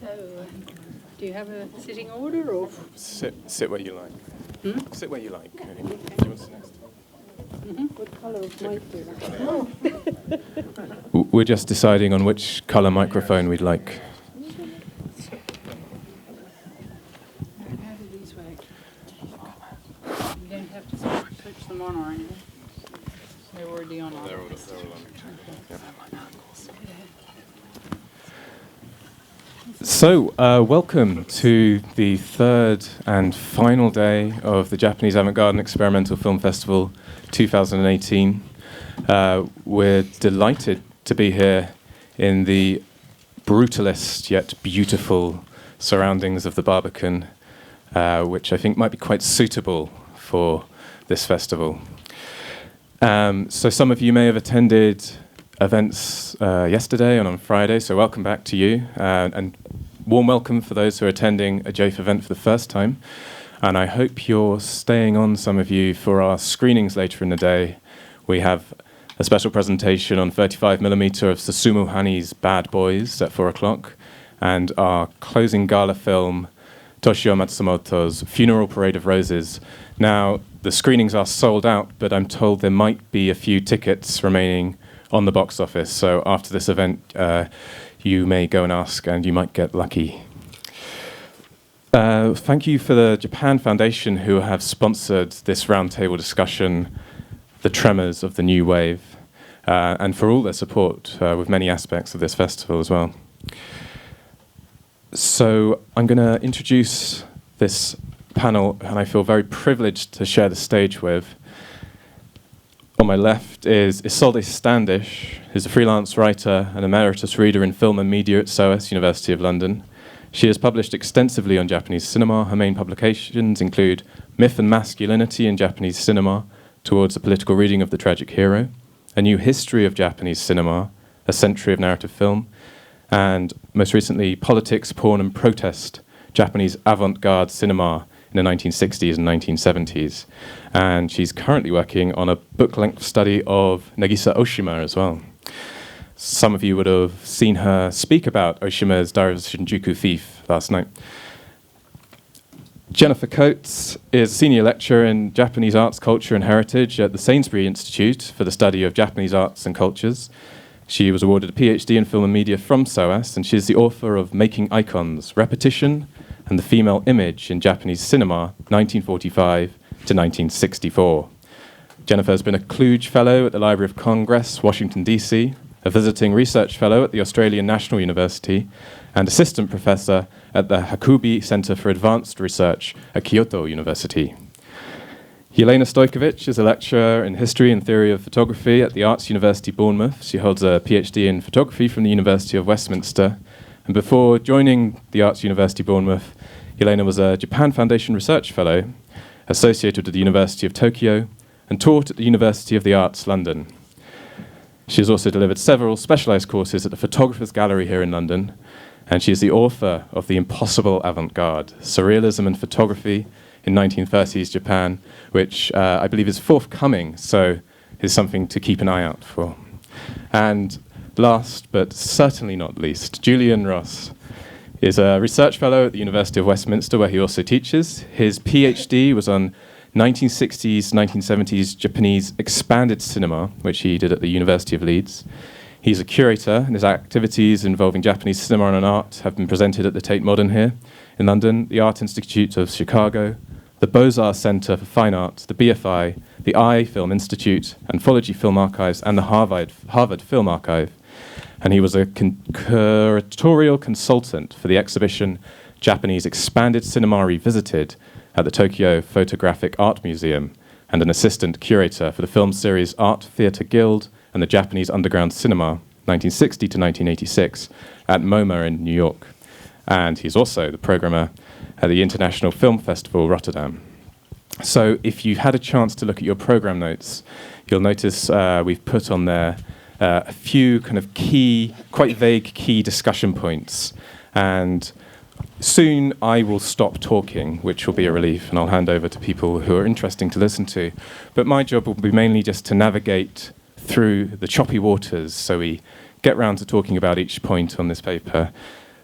So, do you have a sitting order or? Sit where you like. Sit where you like. Do you want to sit next? What colour of mic do you like? We're just deciding on which colour microphone we'd like. These way. You don't have to switch them on or anything. They're already on. They're all on. So, welcome to the third and final day of the Japanese Avant-garde and Experimental Film Festival 2018. We're delighted to be here in the brutalist yet beautiful surroundings of the Barbican, which I think might be quite suitable for this festival. So some of you may have attended events yesterday and on Friday, so welcome back to you, and warm welcome for those who are attending a JAEFF event for the first time. And I hope you're staying on, some of you, for our screenings later in the day. We have a special presentation on 35mm of Susumu Hani's Bad Boys at 4 o'clock, and our closing gala film, Toshio Matsumoto's Funeral Parade of Roses. Now, the screenings are sold out, but I'm told there might be a few tickets remaining on the box office. So after this event, you may go and ask, and you might get lucky. Thank you for the Japan Foundation, who have sponsored this roundtable discussion, The Tremors of the New Wave, and for all their support with many aspects of this festival as well. So I'm going to introduce this panel, and I feel very privileged to share the stage with. On my left is Isolde Standish, who's a freelance writer and emeritus reader in film and media at SOAS, University of London. She has published extensively on Japanese cinema. Her main publications include Myth and Masculinity in Japanese Cinema, Towards a Political Reading of the Tragic Hero, A New History of Japanese Cinema, A Century of Narrative Film, and most recently, Politics, Porn and Protest, Japanese Avant-garde Cinema in the 1960s and 1970s. And she's currently working on a book-length study of Nagisa Oshima as well. Some of you would have seen her speak about Oshima's Diary of a Shinjuku Thief last night. Jennifer Coates is a senior lecturer in Japanese arts, culture and heritage at the Sainsbury Institute for the Study of Japanese Arts and Cultures. She was awarded a PhD in film and media from SOAS, and she is the author of Making Icons, Repetition and the Female Image in Japanese Cinema, 1945 to 1964. Jennifer has been a Kluge Fellow at the Library of Congress, Washington, D.C., a visiting research fellow at the Australian National University, and assistant professor at the Hakubi Center for Advanced Research at Kyoto University. Jelena Stojkovic is a lecturer in history and theory of photography at the Arts University Bournemouth. She holds a PhD in photography from the University of Westminster. And before joining the Arts University Bournemouth, Jelena was a Japan Foundation Research Fellow, associated with the University of Tokyo, and taught at the University of the Arts, London. She has also delivered several specialized courses at the Photographers Gallery here in London, and she is the author of The Impossible Avant-garde, Surrealism and Photography in 1930s Japan, which I believe is forthcoming, so is something to keep an eye out for. And last, but certainly not least, Julian Ross is a research fellow at the University of Westminster, where he also teaches. His PhD was on 1960s, 1970s Japanese expanded cinema, which he did at the University of Leeds. He's a curator, and his activities involving Japanese cinema and art have been presented at the Tate Modern here in London, the Art Institute of Chicago, the Beaux-Arts Center for Fine Arts, the BFI, the I Film Institute, Anthology Film Archives, and the Harvard Film Archive. And he was a curatorial consultant for the exhibition Japanese Expanded Cinema Revisited at the Tokyo Photographic Art Museum, and an assistant curator for the film series Art Theatre Guild and the Japanese Underground Cinema, 1960 to 1986, at MoMA in New York. And he's also the programmer at the International Film Festival, Rotterdam. So if you've had a chance to look at your program notes, you'll notice we've put on there a few kind of key, quite vague key discussion points. And soon I will stop talking, which will be a relief, and I'll hand over to people who are interesting to listen to. But my job will be mainly just to navigate through the choppy waters, so we get round to talking about each point on this paper.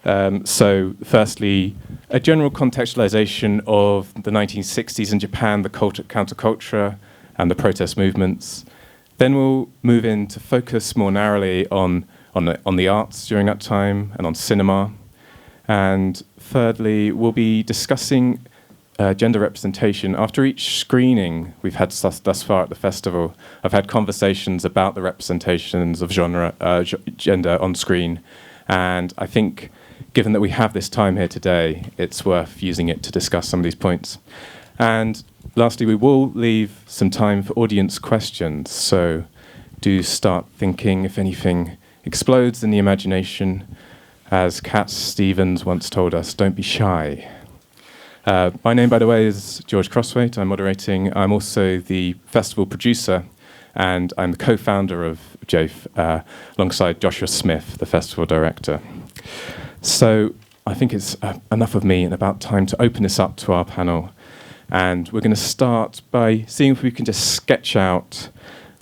So firstly, a general contextualization of the 1960s in Japan, the counterculture and the protest movements. Then we'll move in to focus more narrowly on the arts during that time and on cinema. And thirdly, we'll be discussing gender representation. After each screening we've had thus far at the festival, I've had conversations about the representations of gender on screen. And I think, given that we have this time here today, it's worth using it to discuss some of these points. And lastly, we will leave some time for audience questions. So do start thinking if anything explodes in the imagination. As Cat Stevens once told us, don't be shy. My name, by the way, is George Crosswaite. I'm moderating. I'm also the festival producer, and I'm the co-founder of JAEFF, alongside Joshua Smith, the festival director. So I think it's enough of me and about time to open this up to our panel. And we're going to start by seeing if we can just sketch out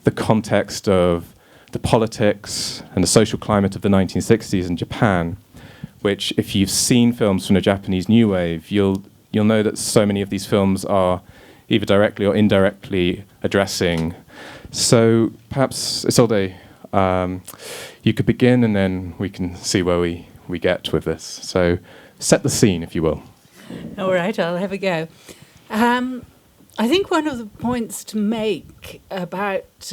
the context of the politics and the social climate of the 1960s in Japan, which, if you've seen films from the Japanese New Wave, you'll know that so many of these films are either directly or indirectly addressing. So perhaps, Isolde, you could begin, and then we can see where we get with this. So set the scene, if you will. All right, I'll have a go. I think one of the points to make about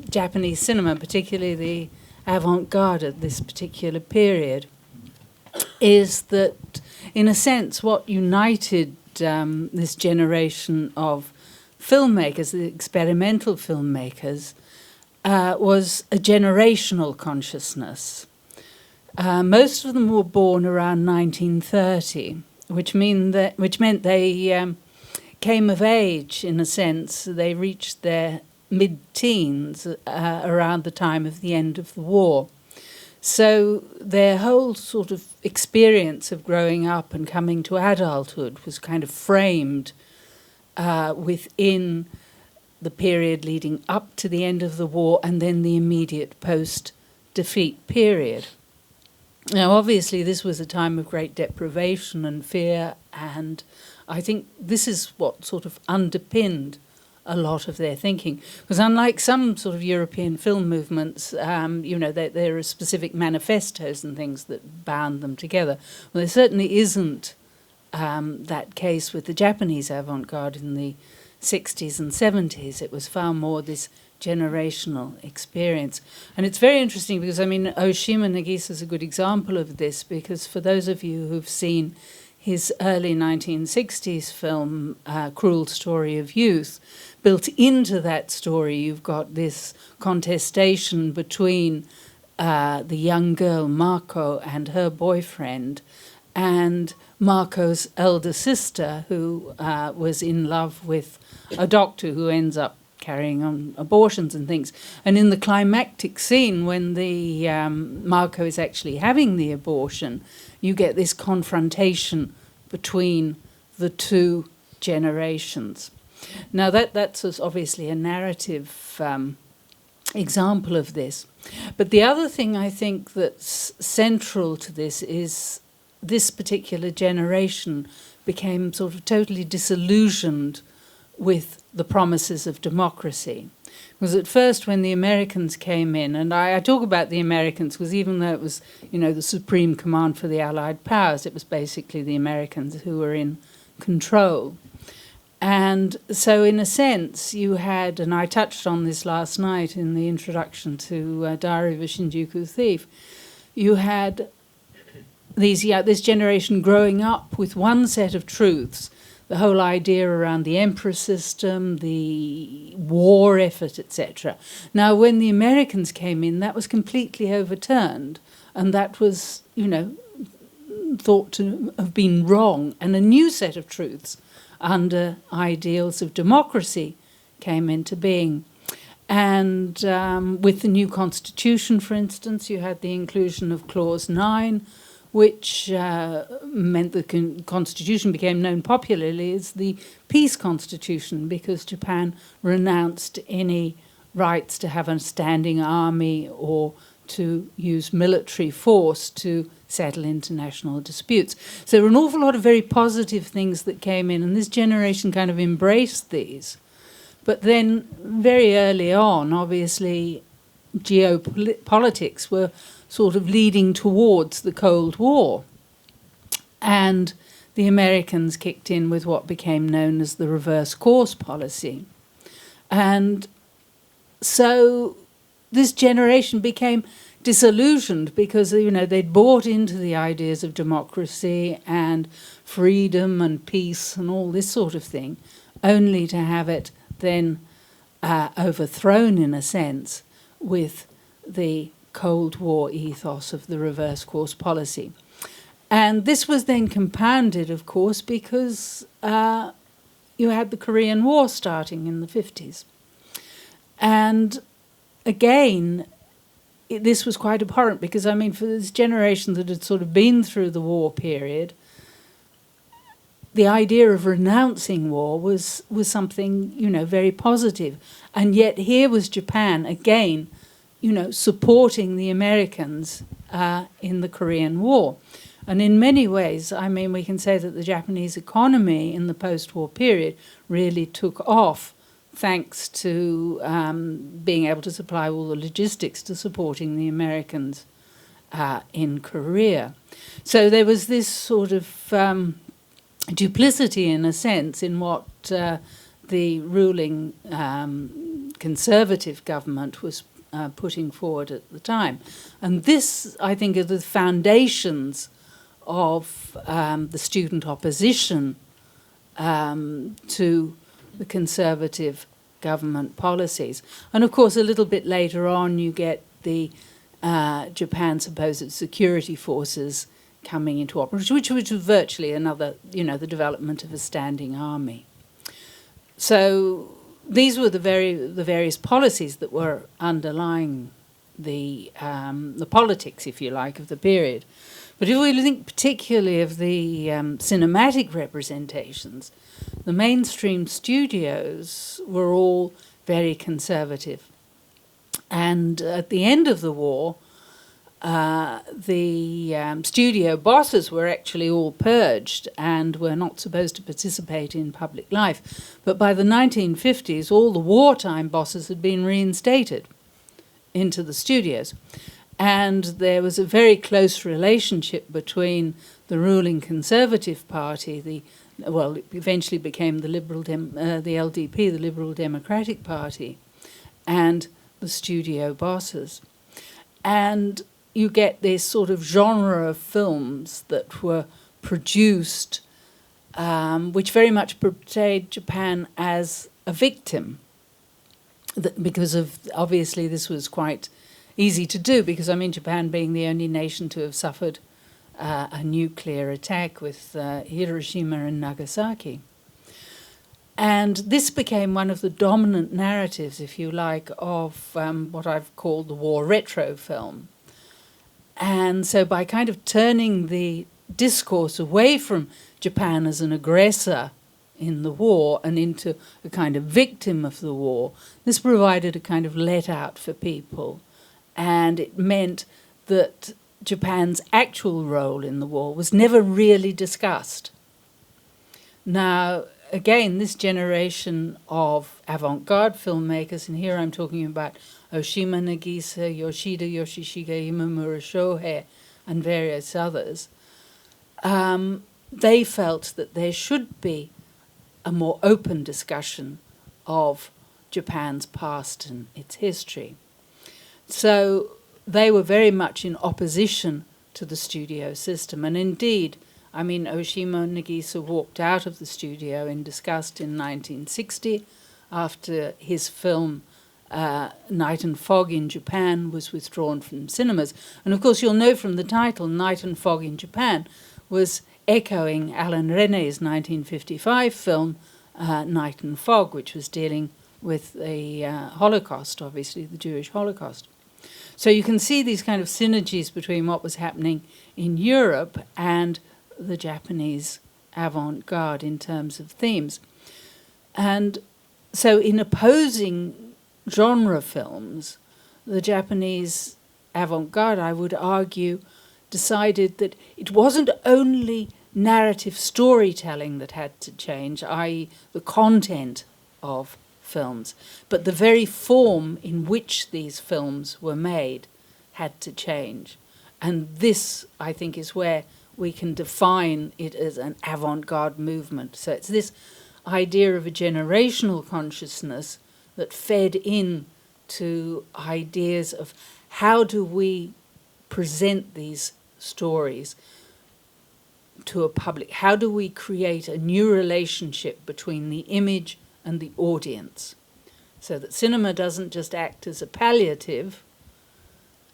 Japanese cinema, particularly the avant-garde at this particular period, is that, in a sense, what united this generation of filmmakers, the experimental filmmakers, was a generational consciousness. Most of them were born around 1930, which meant they came of age, in a sense. They reached their mid-teens around the time of the end of the war. So their whole sort of experience of growing up and coming to adulthood was kind of framed within the period leading up to the end of the war and then the immediate post-defeat period. Now, obviously, this was a time of great deprivation and fear, and I think this is what sort of underpinned a lot of their thinking. Because unlike some sort of European film movements, there are specific manifestos and things that bound them together. Well, there certainly isn't that case with the Japanese avant-garde in the 60s and 70s. It was far more this generational experience. And it's very interesting because, Oshima Nagisa is a good example of this, because for those of you who've seen his early 1960s film, Cruel Story of Youth, built into that story, you've got this contestation between the young girl, Marco, and her boyfriend, and Marco's elder sister, who was in love with a doctor who ends up carrying on abortions and things. And in the climactic scene, when the Marco is actually having the abortion, you get this confrontation between the two generations. Now, that's obviously a narrative example of this. But the other thing I think that's central to this is this particular generation became sort of totally disillusioned with the promises of democracy. Because at first, when the Americans came in, and I talk about the Americans because even though it was, the supreme command for the Allied powers, it was basically the Americans who were in control. And so, in a sense, you had, and I touched on this last night in the introduction to Diary of a Shinjuku Thief, you had this generation growing up with one set of truths, the whole idea around the emperor system, the war effort, etc. Now, when the Americans came in, that was completely overturned, and that was, thought to have been wrong, and a new set of truths under ideals of democracy came into being. And with the new constitution, for instance, you had the inclusion of Clause 9, which meant the constitution became known popularly as the peace constitution, because Japan renounced any rights to have a standing army or to use military force to settle international disputes. So there were an awful lot of very positive things that came in, and this generation kind of embraced these. But then very early on, obviously, geopolitics were sort of leading towards the Cold War. And the Americans kicked in with what became known as the reverse course policy. And so this generation became disillusioned because, you know, they'd bought into the ideas of democracy and freedom and peace and all this sort of thing, only to have it then overthrown, in a sense, with the Cold War ethos of the reverse course policy. And this was then compounded, of course, because you had the Korean War starting in the 50s. And again, this was quite abhorrent because, I mean, for this generation that had sort of been through the war period, the idea of renouncing war was something, you know, very positive. And yet here was Japan, again, you know, supporting the Americans in the Korean War. And in many ways, I mean, we can say that the Japanese economy in the post-war period really took off thanks to being able to supply all the logistics to supporting the Americans in Korea. So there was this sort of duplicity, in a sense, in what the ruling conservative government was putting forward at the time. And this, I think, are the foundations of the student opposition to the conservative government policies. And of course, a little bit later on, you get the Japan's supposed security forces coming into operation, which was virtually another, you know, the development of a standing army. So these were the various policies that were underlying the politics, if you like, of the period. But if we think particularly of the cinematic representations, the mainstream studios were all very conservative. And at the end of the war, the studio bosses were actually all purged and were not supposed to participate in public life. But by the 1950s, all the wartime bosses had been reinstated into the studios. And there was a very close relationship between the ruling Conservative Party, it eventually became the the LDP, the Liberal Democratic Party, and the studio bosses. And you get this sort of genre of films that were produced, which very much portrayed Japan as a victim, because of, obviously, this was quite easy to do because, I mean, Japan being the only nation to have suffered a nuclear attack with Hiroshima and Nagasaki. And this became one of the dominant narratives, if you like, of what I've called the war retro film. And so by kind of turning the discourse away from Japan as an aggressor in the war and into a kind of victim of the war, this provided a kind of let-out for people. And it meant that Japan's actual role in the war was never really discussed. Now, again, this generation of avant-garde filmmakers, and here I'm talking about Oshima Nagisa, Yoshida Yoshishige, Imamura Shohei, and various others, they felt that there should be a more open discussion of Japan's past and its history. So they were very much in opposition to the studio system. And indeed, I mean, Oshima Nagisa walked out of the studio in disgust in 1960 after his film Night and Fog in Japan was withdrawn from cinemas. And of course, you'll know from the title, Night and Fog in Japan was echoing Alan René's 1955 film Night and Fog, which was dealing with the Holocaust, obviously, the Jewish Holocaust. So you can see these kind of synergies between what was happening in Europe and the Japanese avant-garde in terms of themes. And so in opposing genre films, the Japanese avant-garde, I would argue, decided that it wasn't only narrative storytelling that had to change, i.e. the content of films, but the very form in which these films were made had to change. And this, I think, is where we can define it as an avant-garde movement. So it's this idea of a generational consciousness that fed in to ideas of how do we present these stories to a public? How do we create a new relationship between the image and the audience, so that cinema doesn't just act as a palliative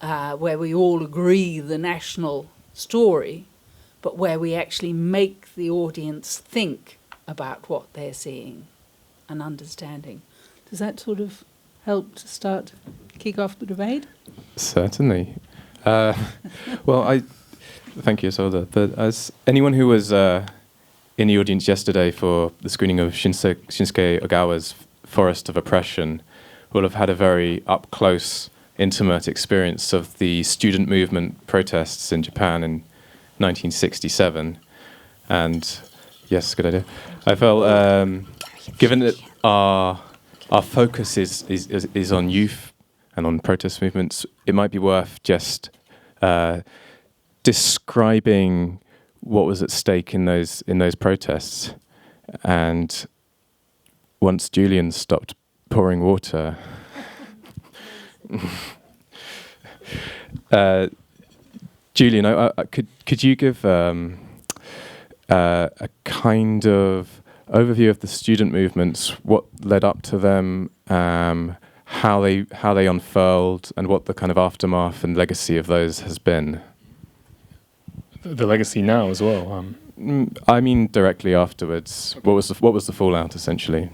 where we all agree the national story, but where we actually make the audience think about what they're seeing and understanding. Does that sort of help to kick off the debate? Certainly. Well, thank you, Isolde. But as anyone who was in the audience yesterday for the screening of Shinsuke Ogawa's Forest of Oppression will have had a very up-close, intimate experience of the student movement protests in Japan in 1967. And yes, good idea. I felt, given that our focus is on youth and on protest movements, it might be worth just describing what was at stake in those protests. And once Julian stopped pouring water, Julian, could you give a kind of overview of the student movements, what led up to them, how they unfurled, and what the kind of aftermath and legacy of those has been? The legacy now as well. I mean, directly afterwards. What was the fallout essentially?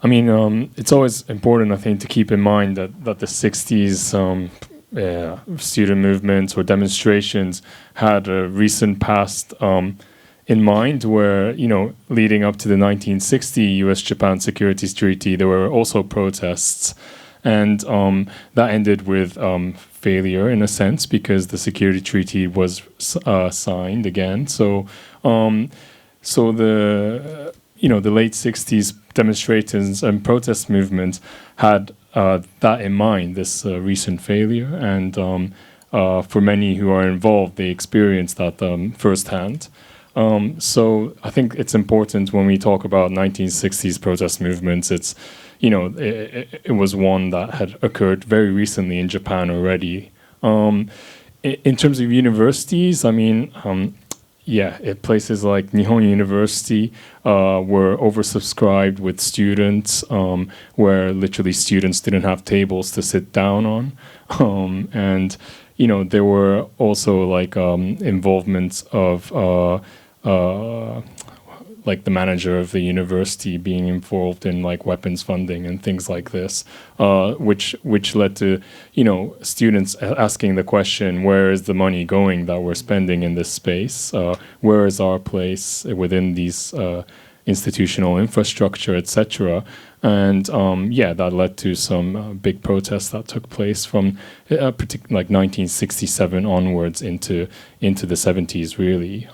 I mean, it's always important, I think, to keep in mind that the 60s student movements or demonstrations had a recent past in mind, where, you know, leading up to the 1960 U.S.-Japan Securities Treaty, there were also protests. And that ended with failure in a sense, because the security treaty was signed again. So the late 60s demonstrations and protest movements had that in mind, this recent failure. And for many who are involved, they experienced that firsthand. So I think it's important when we talk about 1960s protest movements, it's, you know, it was one that had occurred very recently in Japan already. In terms of universities, I mean, places like Nihon University were oversubscribed with students, where literally students didn't have tables to sit down on. And, you know, there were also like involvements of like the manager of the university being involved in like weapons funding and things like this, which led to, you know, students asking the question, where is the money going that we're spending in this space? Where is our place within these institutional infrastructure, etc.? And that led to some big protests that took place from like 1967 onwards into the 70s, really.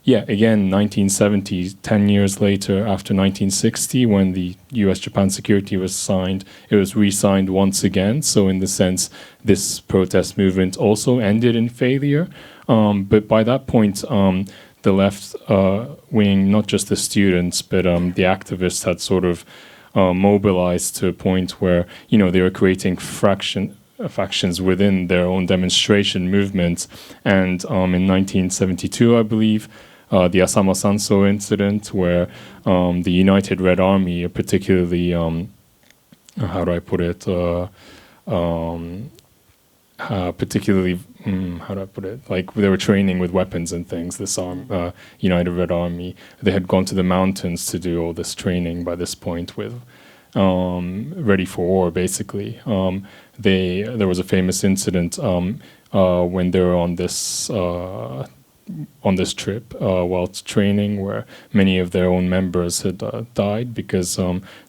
Again, 1970, 10 years later, after 1960, when the U.S.-Japan Security was signed, it was re-signed once again. So in the sense, this protest movement also ended in failure. But by that point, the left wing, not just the students, but the activists had sort of mobilized to a point where, you know, they were creating factions within their own demonstration movements. And in 1972, I believe, the Asama Sanso incident, where the United Red Army, particularly, how do I put it, like they were training with weapons and things, this United Red Army, they had gone to the mountains to do all this training by this point with ready for war, basically. There was a famous incident when they were on this on this trip whilst training, where many of their own members had died because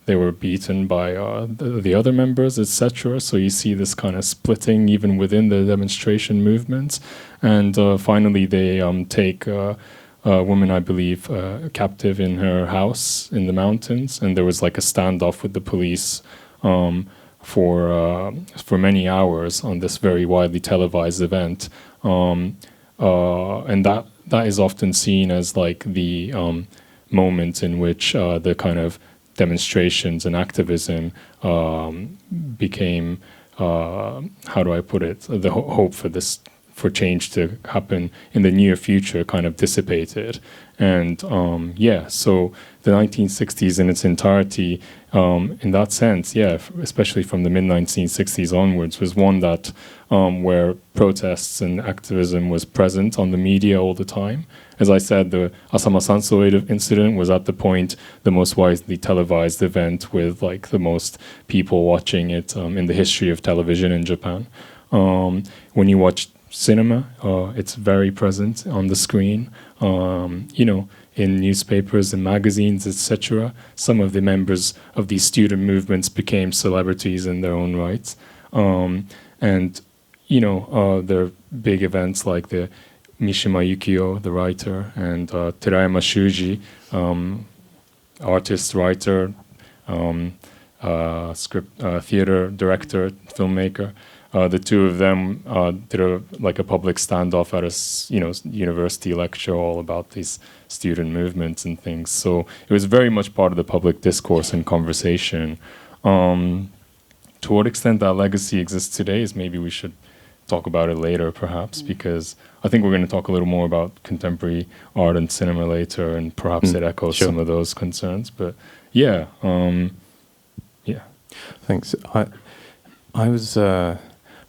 they were beaten by the other members, etc. So you see this kind of splitting even within the demonstration movements. And finally, they take a woman, I believe, captive in her house in the mountains, and there was like a standoff with the police for many hours on this very widely televised event, and that is often seen as like the moment in which the kind of demonstrations and activism became, how do I put it, the hope for change to happen in the near future kind of dissipated. And so the 1960s in its entirety, in that sense, especially from the mid-1960s onwards, was one that where protests and activism was present on the media all the time. As I said, the Asama Sanso incident was at the point the most widely televised event with like the most people watching it in the history of television in Japan. When you watch cinema, it's very present on the screen, in newspapers and magazines, etc. Some of the members of these student movements became celebrities in their own rights. There are big events like the Mishima Yukio, the writer, and Terayama Shuji, artist, writer, theater director, filmmaker. The two of them did a public standoff at a university lecture all about these student movements and things. So it was very much part of the public discourse and conversation. To what extent that legacy exists today is maybe we should talk about it later, perhaps, because I think we're going to talk a little more about contemporary art and cinema later, and perhaps it echoes some of those concerns. But Thanks. I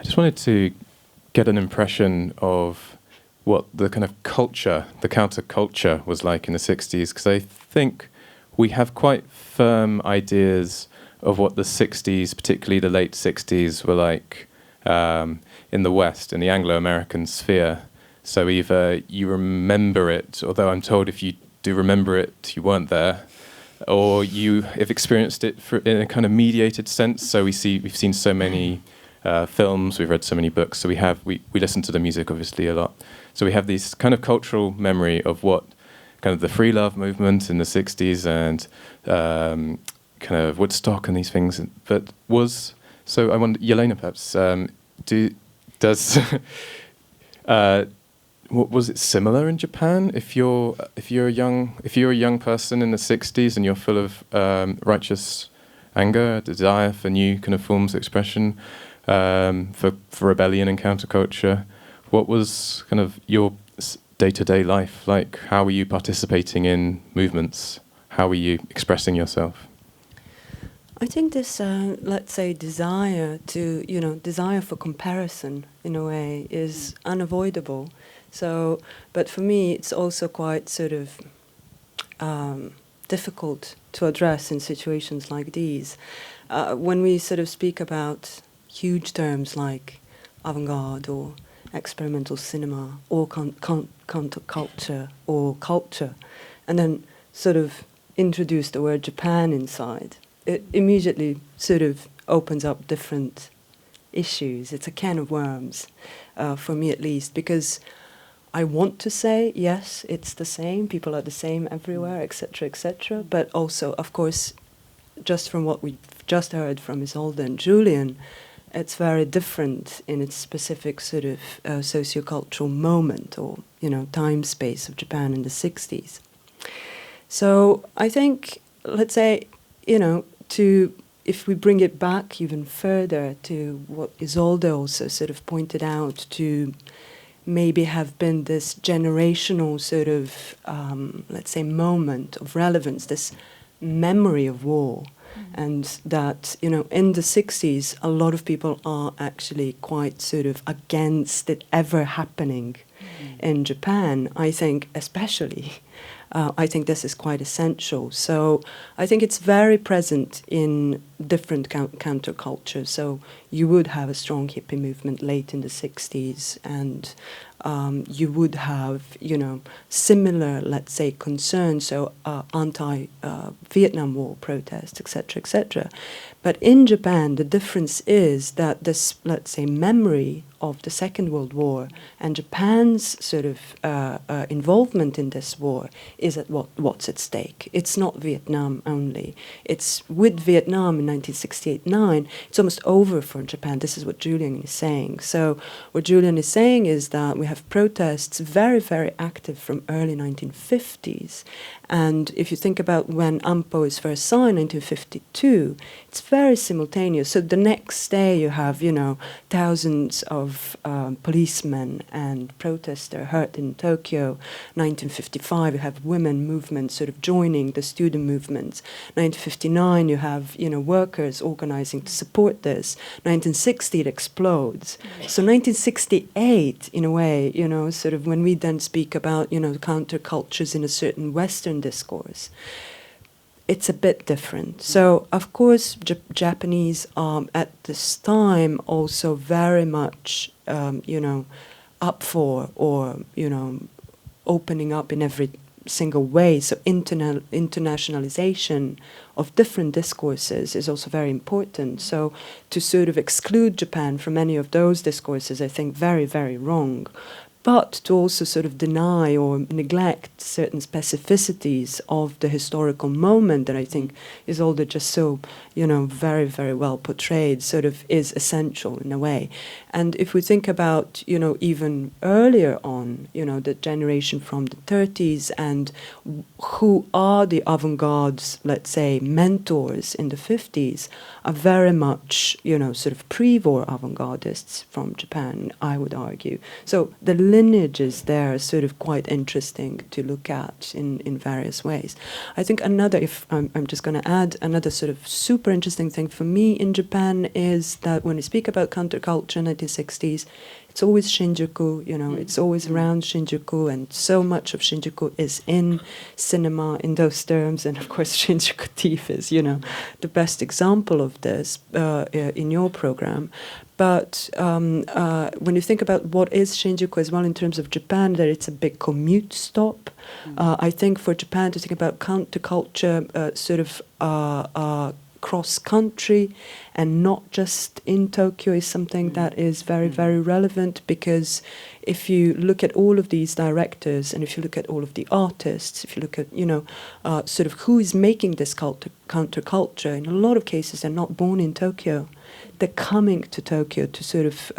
just wanted to get an impression of what the kind of culture, the counterculture was like in the 60s, because I think we have quite firm ideas of what the 60s, particularly the late 60s, were like in the West, in the Anglo-American sphere. So either you remember it, although I'm told if you do remember it, you weren't there, or you have experienced it in a kind of mediated sense. So we've seen so many films, we've read so many books, so we listen to the music obviously a lot. So we have this kind of cultural memory of what kind of the free love movement in the 60s and kind of Woodstock and these things. But so I wonder, Yelena, perhaps, was it similar in Japan? If you're a young person in the 60s and you're full of righteous anger, desire for new kind of forms of expression, for rebellion and counterculture, what was kind of your day-to-day life like? How were you participating in movements? How were you expressing yourself? I think this, let's say, desire for comparison in a way is unavoidable. So, but for me, it's also quite sort of difficult to address in situations like these. When we sort of speak about huge terms like avant-garde or experimental cinema or counterculture or culture, and then sort of introduce the word Japan inside, it immediately sort of opens up different issues. It's a can of worms, for me at least, because I want to say, yes, it's the same, people are the same everywhere, etc., but also, of course, just from what we've just heard from Isolde and Julian, it's very different in its specific sort of sociocultural moment or, time space of Japan in the 60s. So I think, let's say, if we bring it back even further to what Isolde also sort of pointed out, to maybe have been this generational sort of, let's say, moment of relevance, this memory of war. And that, in the 60s, a lot of people are actually quite sort of against it ever happening in Japan, I think, especially I think this is quite essential. So I think it's very present in different countercultures. So you would have a strong hippie movement late in the 60s, and you would have, similar, let's say, concerns, so anti-Vietnam War protests, etc., etc. But in Japan, the difference is that this, let's say, memory of the Second World War and Japan's sort of involvement in this war is at what's at stake. It's not Vietnam only. It's with Vietnam in 1968-9, it's almost over for Japan. This is what Julian is saying. So what Julian is saying is that we have protests very, very active from early 1950s. And if you think about when AMPO is first signed, 1952, it's very simultaneous. So the next day you have, thousands of policemen and protesters hurt in Tokyo. 1955, you have women movements sort of joining the student movements. 1959, you have, workers organizing to support this. 1960, it explodes. So 1968, in a way, sort of when we then speak about, countercultures in a certain Western discourse, it's a bit different. So, of course, Japanese at this time also very much, up for or, opening up in every single way. So internationalization of different discourses is also very important. So to sort of exclude Japan from any of those discourses, I think very, very wrong. But to also sort of deny or neglect certain specificities of the historical moment that I think is all just so, very, very well portrayed, sort of is essential in a way. And if we think about, even earlier on, the generation from the 30s and who are the avant-garde's, let's say, mentors in the 50s, are very much, sort of pre-war avant-gardists from Japan, I would argue. So the lineages there are sort of quite interesting to look at in various ways. I think another, if I'm just going to add, another sort of super interesting thing for me in Japan is that when we speak about counterculture in the 1960s, it's always Shinjuku, it's always around Shinjuku, and so much of Shinjuku is in cinema in those terms. And of course, Shinjuku Thief is, the best example of this in your program. But when you think about what is Shinjuku as well in terms of Japan, that it's a big commute stop. I think for Japan to think about counterculture sort of cross-country and not just in Tokyo is something that is very, very relevant, because if you look at all of these directors and if you look at all of the artists, if you look at, sort of who is making this counterculture, in a lot of cases they're not born in Tokyo. They're coming to Tokyo to sort of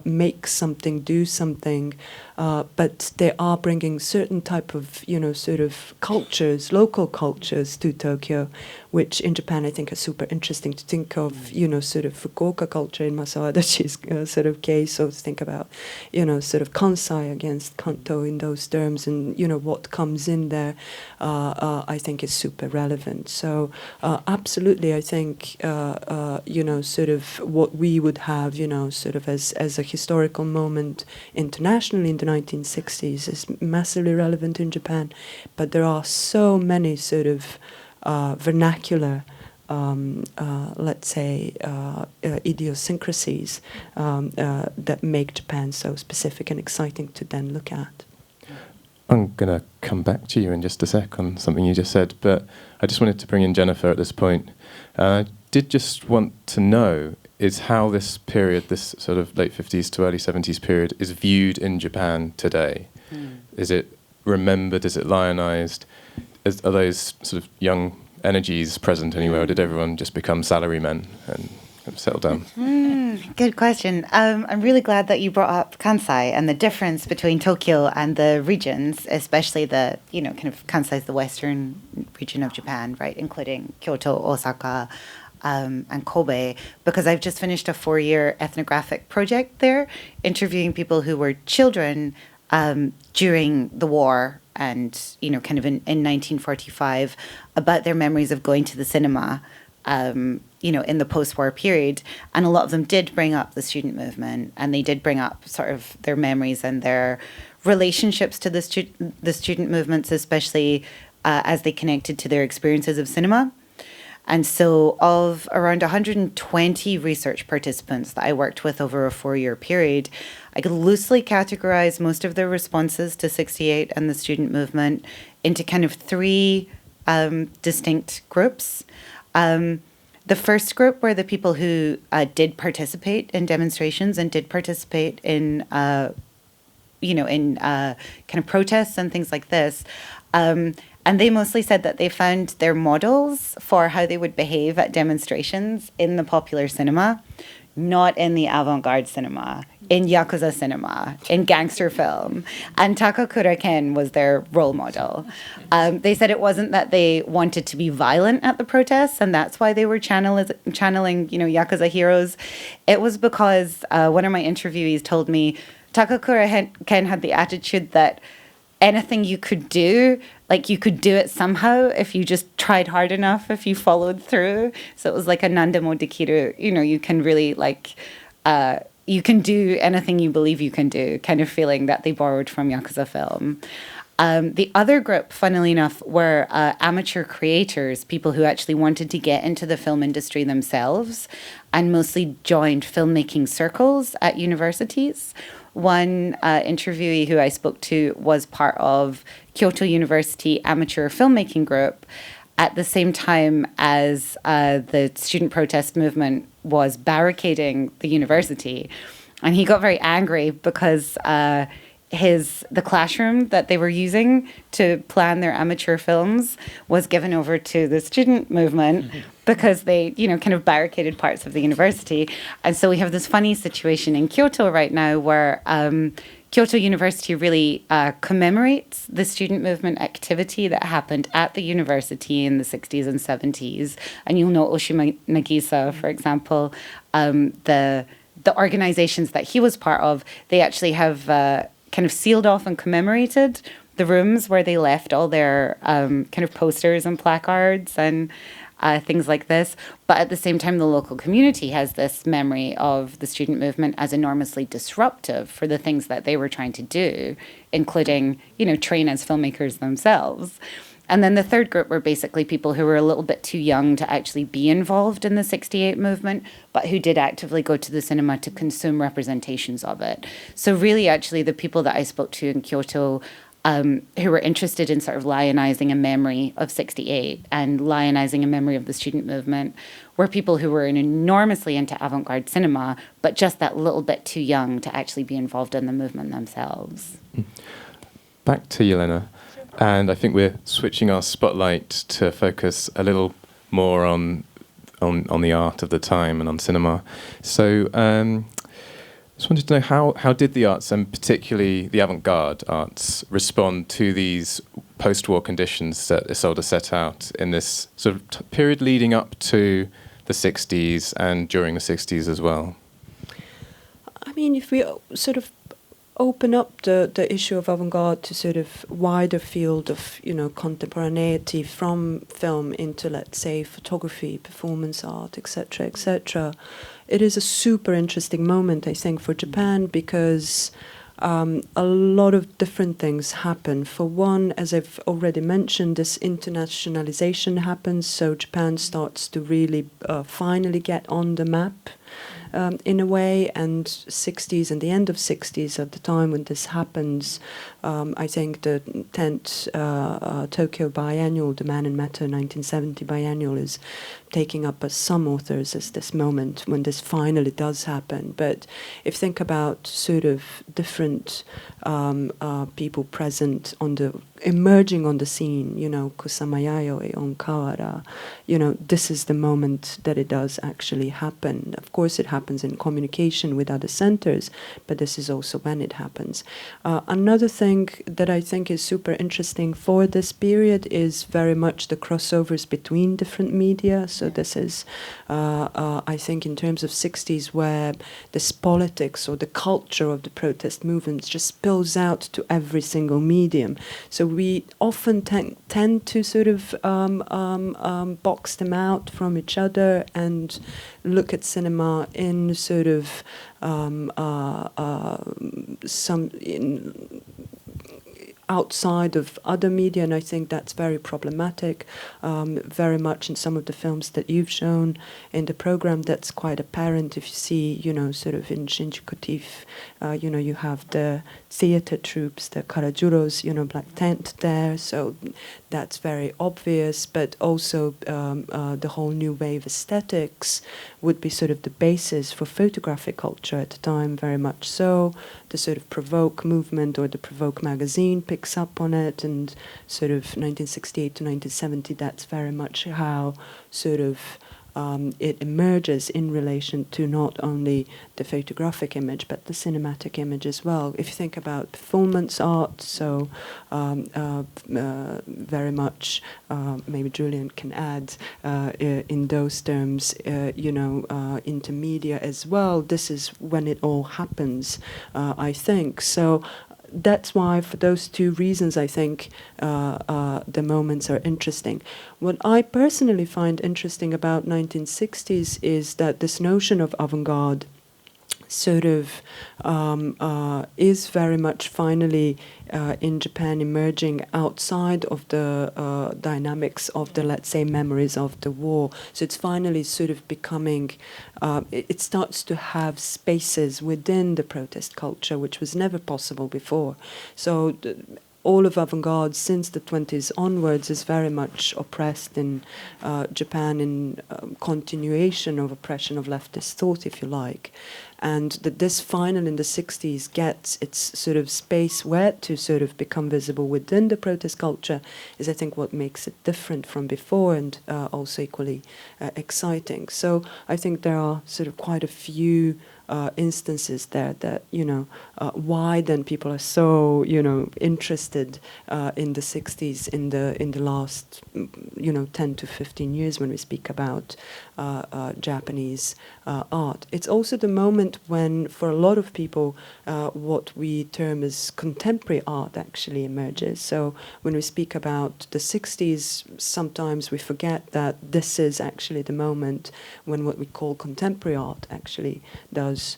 make something, do something, but they are bringing certain type of, sort of cultures, local cultures to Tokyo, which in Japan I think are super interesting to think of, sort of Fukuoka culture in Masao Adachi's sort of case, or think about, sort of Kansai against Kanto in those terms, and, what comes in there, I think is super relevant. So absolutely, I think, sort of what we would have, sort of as a historical moment internationally in the 1960s is massively relevant in Japan. But there are so many sort of vernacular, let's say, idiosyncrasies that make Japan so specific and exciting to then look at. I'm going to come back to you in just a sec on something you just said, but I just wanted to bring in Jennifer at this point. I did just want to know is how this period, this sort of late 50s to early 70s period, is viewed in Japan today. Is it remembered? Is it lionized? Are those sort of young energies present anywhere, or did everyone just become salarymen and settle down? Good question. I'm really glad that you brought up Kansai and the difference between Tokyo and the regions, especially the, kind of Kansai is the western region of Japan, right, including Kyoto, Osaka, and Kobe, because I've just finished a 4-year ethnographic project there, interviewing people who were children during the war and, kind of in 1945, about their memories of going to the cinema, in the post-war period. And a lot of them did bring up the student movement, and they did bring up sort of their memories and their relationships to the student movements, especially as they connected to their experiences of cinema. And so of around 120 research participants that I worked with over a 4-year period, I could loosely categorize most of their responses to 68 and the student movement into kind of 3 distinct groups. The first group were the people who did participate in demonstrations and did participate in, kind of protests and things like this. And they mostly said that they found their models for how they would behave at demonstrations in the popular cinema, not in the avant-garde cinema, in Yakuza cinema, in gangster film. And Takakura Ken was their role model. They said it wasn't that they wanted to be violent at the protests, and that's why they were channeling, Yakuza heroes. It was because one of my interviewees told me Takakura Ken had the attitude that anything you could do, like you could do it somehow if you just tried hard enough, if you followed through. So it was like a nandemo dekiru, you can really you can do anything you believe you can do, kind of feeling that they borrowed from Yakuza film. The other group, funnily enough, were amateur creators, people who actually wanted to get into the film industry themselves and mostly joined filmmaking circles at universities. One interviewee who I spoke to was part of Kyoto University amateur filmmaking group at the same time as the student protest movement was barricading the university. And he got very angry because the classroom that they were using to plan their amateur films was given over to the student movement because they, kind of barricaded parts of the university. And so we have this funny situation in Kyoto right now where Kyoto University really commemorates the student movement activity that happened at the university in the 60s and 70s. And you'll know Oshima Nagisa, for example, the organizations that he was part of, they actually have kind of sealed off and commemorated the rooms where they left all their kind of posters and placards and things like this. But at the same time, the local community has this memory of the student movement as enormously disruptive for the things that they were trying to do, including, train as filmmakers themselves. And then the third group were basically people who were a little bit too young to actually be involved in the 68 movement, but who did actively go to the cinema to consume representations of it. So really, actually, the people that I spoke to in Kyoto who were interested in sort of lionizing a memory of 68 and lionizing a memory of the student movement were people who were enormously into avant-garde cinema, but just that little bit too young to actually be involved in the movement themselves. Back to Yelena. And I think we're switching our spotlight to focus a little more on the art of the time and on cinema. So just wanted to know how did the arts, and particularly the avant-garde arts, respond to these post-war conditions that Isolde set out in this sort of period leading up to the 60s and during the 60s as well? I mean, if we sort of open up the issue of avant-garde to sort of wider field of, contemporaneity from film into, let's say, photography, performance art, etc., etc., it is a super interesting moment, I think, for Japan because a lot of different things happen. For one, as I've already mentioned, this internationalization happens, so Japan starts to really finally get on the map. In a way, and 60s and the end of 60s at the time when this happens, I think the 10th Tokyo Biennial, the Man in Matter 1970 Biennial, is taking up by some authors as this moment when this finally does happen. But if you think about sort of different people present emerging on the scene, Kusama Yayoi, Onkawara, this is the moment that it does actually happen. Of course, it happens in communication with other centers, but this is also when it happens. Another thing that I think is super interesting for this period is very much the crossovers between different media. So this is, I think, in terms of 60s, where this politics or the culture of the protest movements just spills out to every single medium. So we often tend to sort of box them out from each other and look at cinema in sort of outside of other media, and I think that's very problematic. Very much in some of the films that you've shown in the program, that's quite apparent. If you see, sort of in Shinjuku TIFF, you have the theater troops, the Karajuros, Black Tent there, so that's very obvious. But also the whole new wave aesthetics would be sort of the basis for photographic culture at the time, very much so. The sort of Provoke movement or the Provoke magazine picks up on it, and sort of 1968 to 1970, that's very much how sort of it emerges in relation to not only the photographic image but the cinematic image as well. If you think about performance art, so very much, maybe Julian can add in those terms, into media as well. This is when it all happens, I think. So that's why, for those two reasons, I think the moments are interesting. What I personally find interesting about 1960s is that this notion of avant-garde sort of is very much finally in Japan emerging outside of the dynamics of the, let's say, memories of the war. So it's finally sort of becoming, it starts to have spaces within the protest culture, which was never possible before. So all of avant-garde since the 20s onwards is very much oppressed in Japan, in continuation of oppression of leftist thought, if you like. And that this finally in the 60s gets its sort of space where to sort of become visible within the protest culture is, I think, what makes it different from before, and also equally exciting. So I think there are sort of quite a few instances there that, why then people are so, interested in the 60s, in the last, 10 to 15 years when we speak about Japanese art. It's also the moment when, for a lot of people, what we term as contemporary art actually emerges. So when we speak about the 60s, sometimes we forget that this is actually the moment when what we call contemporary art actually does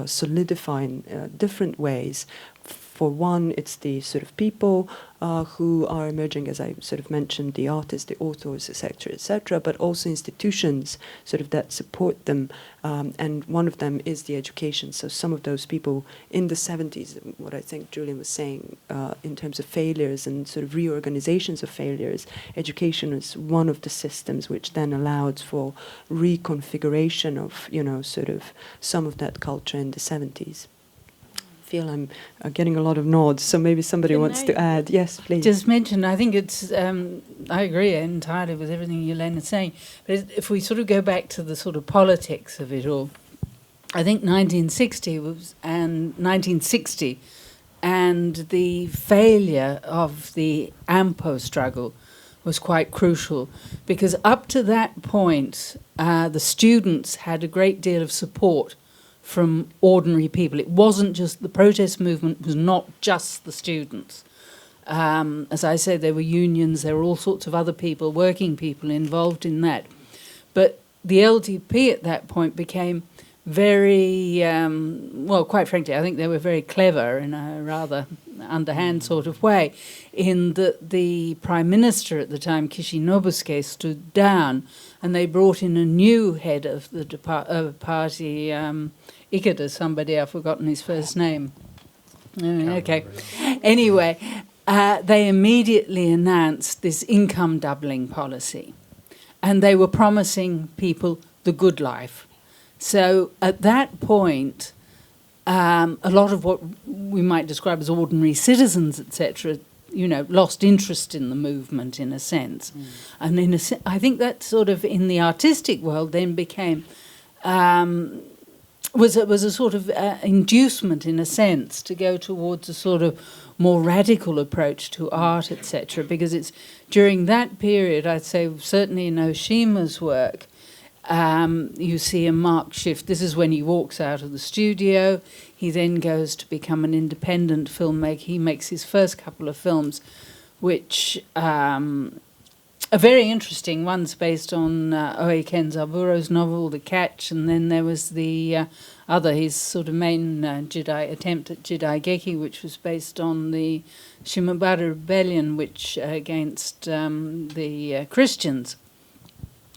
solidify in different ways. For one, it's the sort of people who are emerging, as I sort of mentioned, the artists, the authors, etc., but also institutions sort of that support them. And one of them is the education. So some of those people in the 70s, what I think Julian was saying in terms of failures and sort of reorganizations of failures, education is one of the systems which then allowed for reconfiguration of, sort of some of that culture in the 70s. Feel I'm getting a lot of nods, so maybe somebody wants to add. Yes, please. Just mention, I think it's, I agree entirely with everything Yelena's saying, but if we sort of go back to the sort of politics of it all, I think 1960 and the failure of the AMPO struggle was quite crucial, because up to that point, the students had a great deal of support from ordinary people. It wasn't just, the protest movement was not just the students. As I said, there were unions, there were all sorts of other people, working people involved in that. But the LDP at that point became very, well, quite frankly, I think they were very clever in a rather underhand sort of way, in that the Prime Minister at the time, Kishi Nobusuke, stood down, and they brought in a new head of the party, Ikeda, somebody, I've forgotten his first name. Okay. Anyway, they immediately announced this income doubling policy, and they were promising people the good life. So at that point, a lot of what we might describe as ordinary citizens, etc., lost interest in the movement in a sense. And I think that sort of in the artistic world then became, was a sort of inducement in a sense to go towards a sort of more radical approach to art, etc., because it's during that period, I'd say certainly in Oshima's work, you see a marked shift. This is when he walks out of the studio. He then goes to become an independent filmmaker. He makes his first couple of films, which a very interesting one's based on Oe Kenzaburo's novel, The Catch, and then there was the other, his sort of main Jedi attempt at Jidaigeki, which was based on the Shimabara Rebellion, which against the Christians,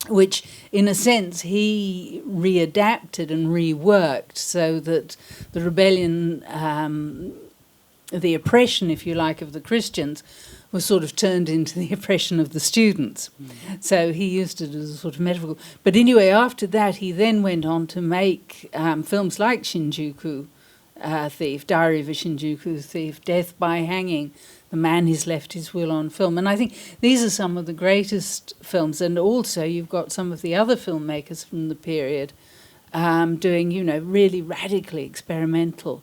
which, in a sense, he readapted and reworked so that the rebellion, the oppression, if you like, of the Christians was sort of turned into the oppression of the students. So he used it as a sort of metaphor. But anyway, after that, he then went on to make films like Shinjuku Thief, Diary of a Shinjuku Thief, Death by Hanging, The Man Who's Left His Will on Film. And I think these are some of the greatest films. And also you've got some of the other filmmakers from the period doing, you know, really radically experimental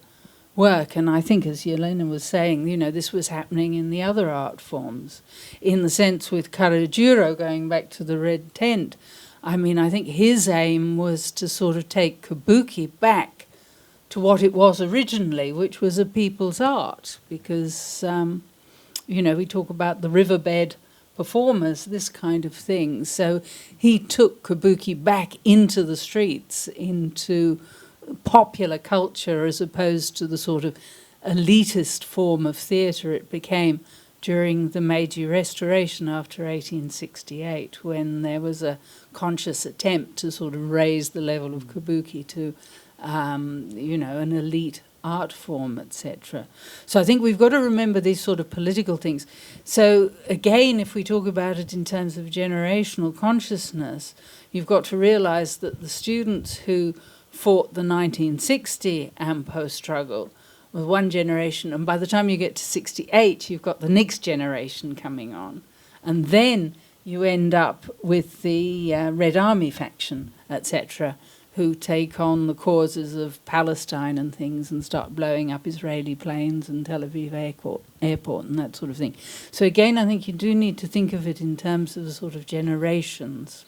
work. And I think, as Yelena was saying, you know, this was happening in the other art forms. In the sense with Karajuro, going back to the Red Tent, I mean, I think his aim was to sort of take kabuki back to what it was originally, which was a people's art. Because, you know, we talk about the riverbed performers, this kind of thing. So he took kabuki back into the streets, into popular culture, as opposed to the sort of elitist form of theatre it became during the Meiji Restoration after 1868, when there was a conscious attempt to sort of raise the level of kabuki to, you know, an elite art form, etc. So I think we've got to remember these sort of political things. So again, if we talk about it in terms of generational consciousness, you've got to realise that the students who fought the 1960 AMPO struggle with one generation, and by the time you get to 68, you've got the next generation coming on. And then you end up with the Red Army faction, etc., who take on the causes of Palestine and things and start blowing up Israeli planes and Tel Aviv airport and that sort of thing. So again, I think you do need to think of it in terms of sort of generations.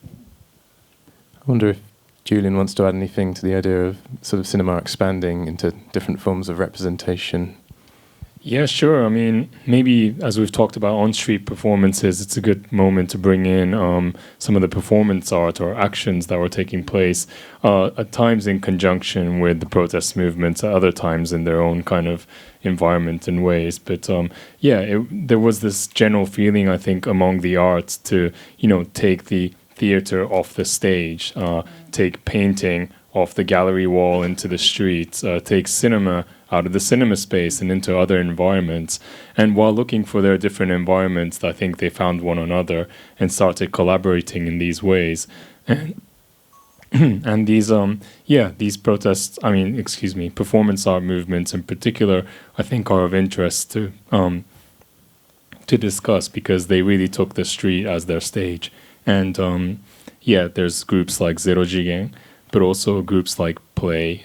I wonder if Julian wants to add anything to the idea of sort of cinema expanding into different forms of representation. Yeah, sure. I mean, maybe as we've talked about on-street performances, it's a good moment to bring in some of the performance art or actions that were taking place, at times in conjunction with the protest movements, at other times in their own kind of environment and ways. But there was this general feeling, I think, among the arts to, you know, take the theater off the stage, take painting off the gallery wall into the streets, take cinema out of the cinema space and into other environments. And while looking for their different environments, I think they found one another and started collaborating in these ways. And and these protests, performance art movements in particular, I think are of interest to discuss, because they really took the street as their stage. And there's groups like Zero Jigen, but also groups like Play,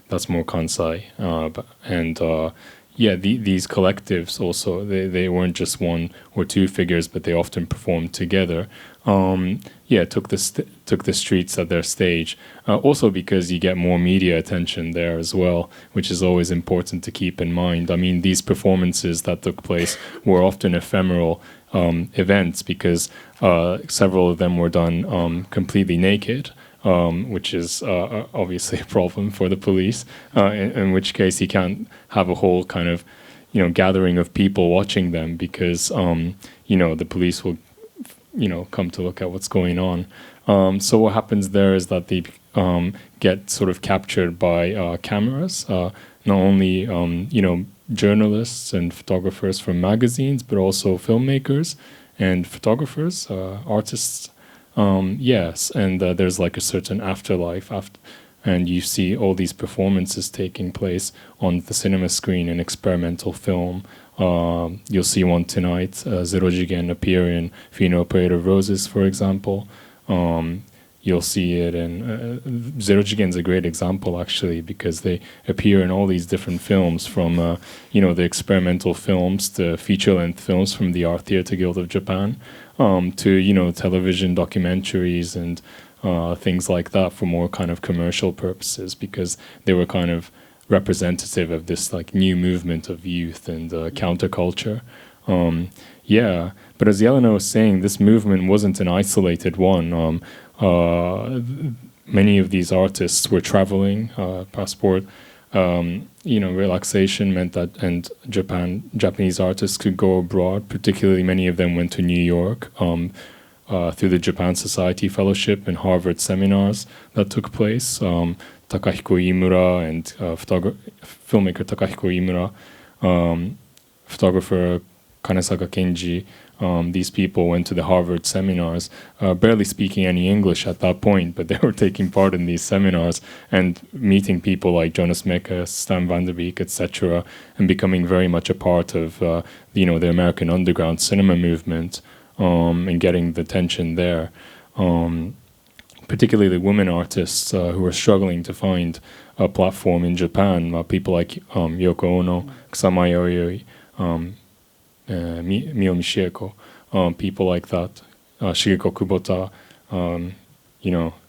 that's more Kansai. These collectives also, they weren't just one or two figures, but they often performed together. Took the streets at their stage. Also because you get more media attention there as well, which is always important to keep in mind. I mean, these performances that took place were often ephemeral events, because several of them were done completely naked, which is obviously a problem for the police, in which case you can't have a whole kind of, you know, gathering of people watching them, because, the police will, come to look at what's going on. So what happens there is that they get sort of captured by cameras, not only, journalists and photographers from magazines, but also filmmakers and photographers, artists. Yes, and there's like a certain afterlife, and you see all these performances taking place on the cinema screen in experimental film. You'll see one tonight, Zero Jigen appear in Funeral Parade of Roses, for example. You'll see it in Zero Jigen's a great example, actually, because they appear in all these different films, from the experimental films to feature-length films from the Art Theatre Guild of Japan, to television documentaries and things like that for more kind of commercial purposes, because they were kind of representative of this like new movement of youth and counterculture. Yeah, but as Yelena was saying, this movement wasn't an isolated one. Many of these artists were traveling. Passport, relaxation meant that, and Japanese artists could go abroad. Particularly, many of them went to New York through the Japan Society Fellowship and Harvard seminars that took place. Takahiko Imura and filmmaker Takahiko Imura, photographer Kanesaka Kenji, these people went to the Harvard seminars, barely speaking any English at that point, but they were taking part in these seminars and meeting people like Jonas Mekas, Stan Van Der Beek, etc., and becoming very much a part of the American underground cinema movement, and getting the attention there. Particularly the women artists who were struggling to find a platform in Japan, people like Yoko Ono, Kusama Yayoi, Mio Mishieko, people like that, Shigeko Kubota,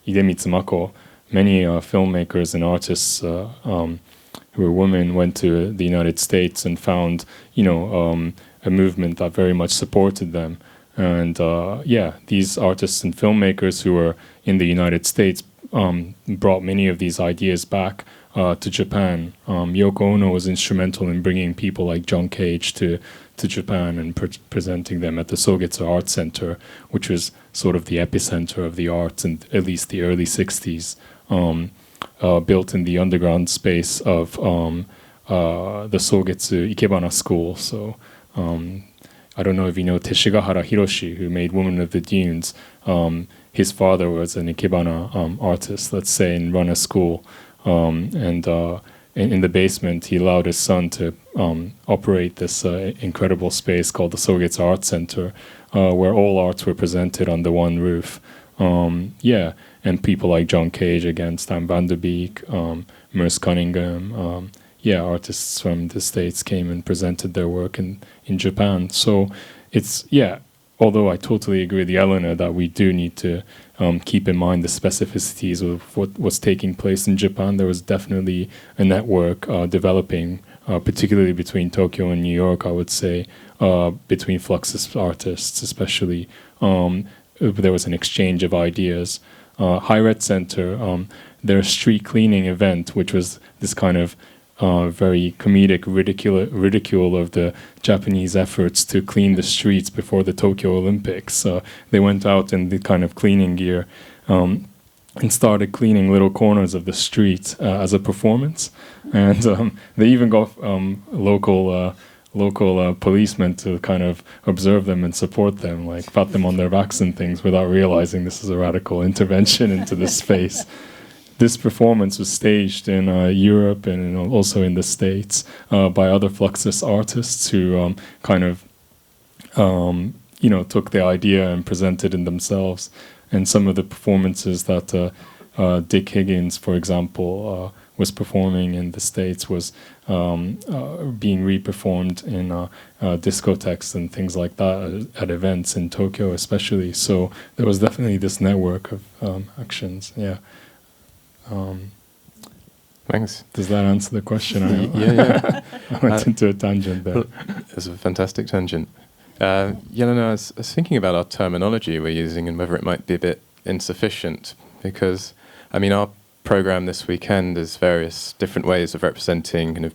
Idemitsu Mako, many filmmakers and artists who were women went to the United States and found, a movement that very much supported them. And these artists and filmmakers who were in the United States brought many of these ideas back to Japan. Yoko Ono was instrumental in bringing people like John Cage to Japan and presenting them at the Sogetsu Art Center, which was sort of the epicenter of the arts in at least the early 60s, built in the underground space of the Sogetsu Ikebana School. So I don't know if you know Teshigahara Hiroshi, who made Woman of the Dunes. His father was an Ikebana artist, let's say, and run a school. In the basement, he allowed his son to operate this incredible space called the Sogetsu Art Center, where all arts were presented under one roof. And people like John Cage, again, Stan Van Der Beek, Merce Cunningham, artists from the States came and presented their work in Japan. So it's, although I totally agree with Elena that we do need to keep in mind the specificities of what was taking place in Japan, there was definitely a network developing, particularly between Tokyo and New York, I would say, between Fluxus artists especially. There was an exchange of ideas. Hiret Center, their street cleaning event, which was this kind of very comedic ridicule of the Japanese efforts to clean the streets before the Tokyo Olympics. They went out in the kind of cleaning gear and started cleaning little corners of the street as a performance. And they even got local policemen to kind of observe them and support them, like pat them on their backs and things, without realizing this is a radical intervention into the space. This performance was staged in Europe and also in the States by other Fluxus artists who took the idea and presented it themselves. And some of the performances that Dick Higgins, for example, was performing in the States was being reperformed in discotheques and things like that at events in Tokyo especially. So there was definitely this network of actions, Thanks. Does that answer the question? Yeah. I went into a tangent there. It's a fantastic tangent. Yelena, I was thinking about our terminology we're using and whether it might be a bit insufficient, because, our program this weekend is various different ways of representing kind of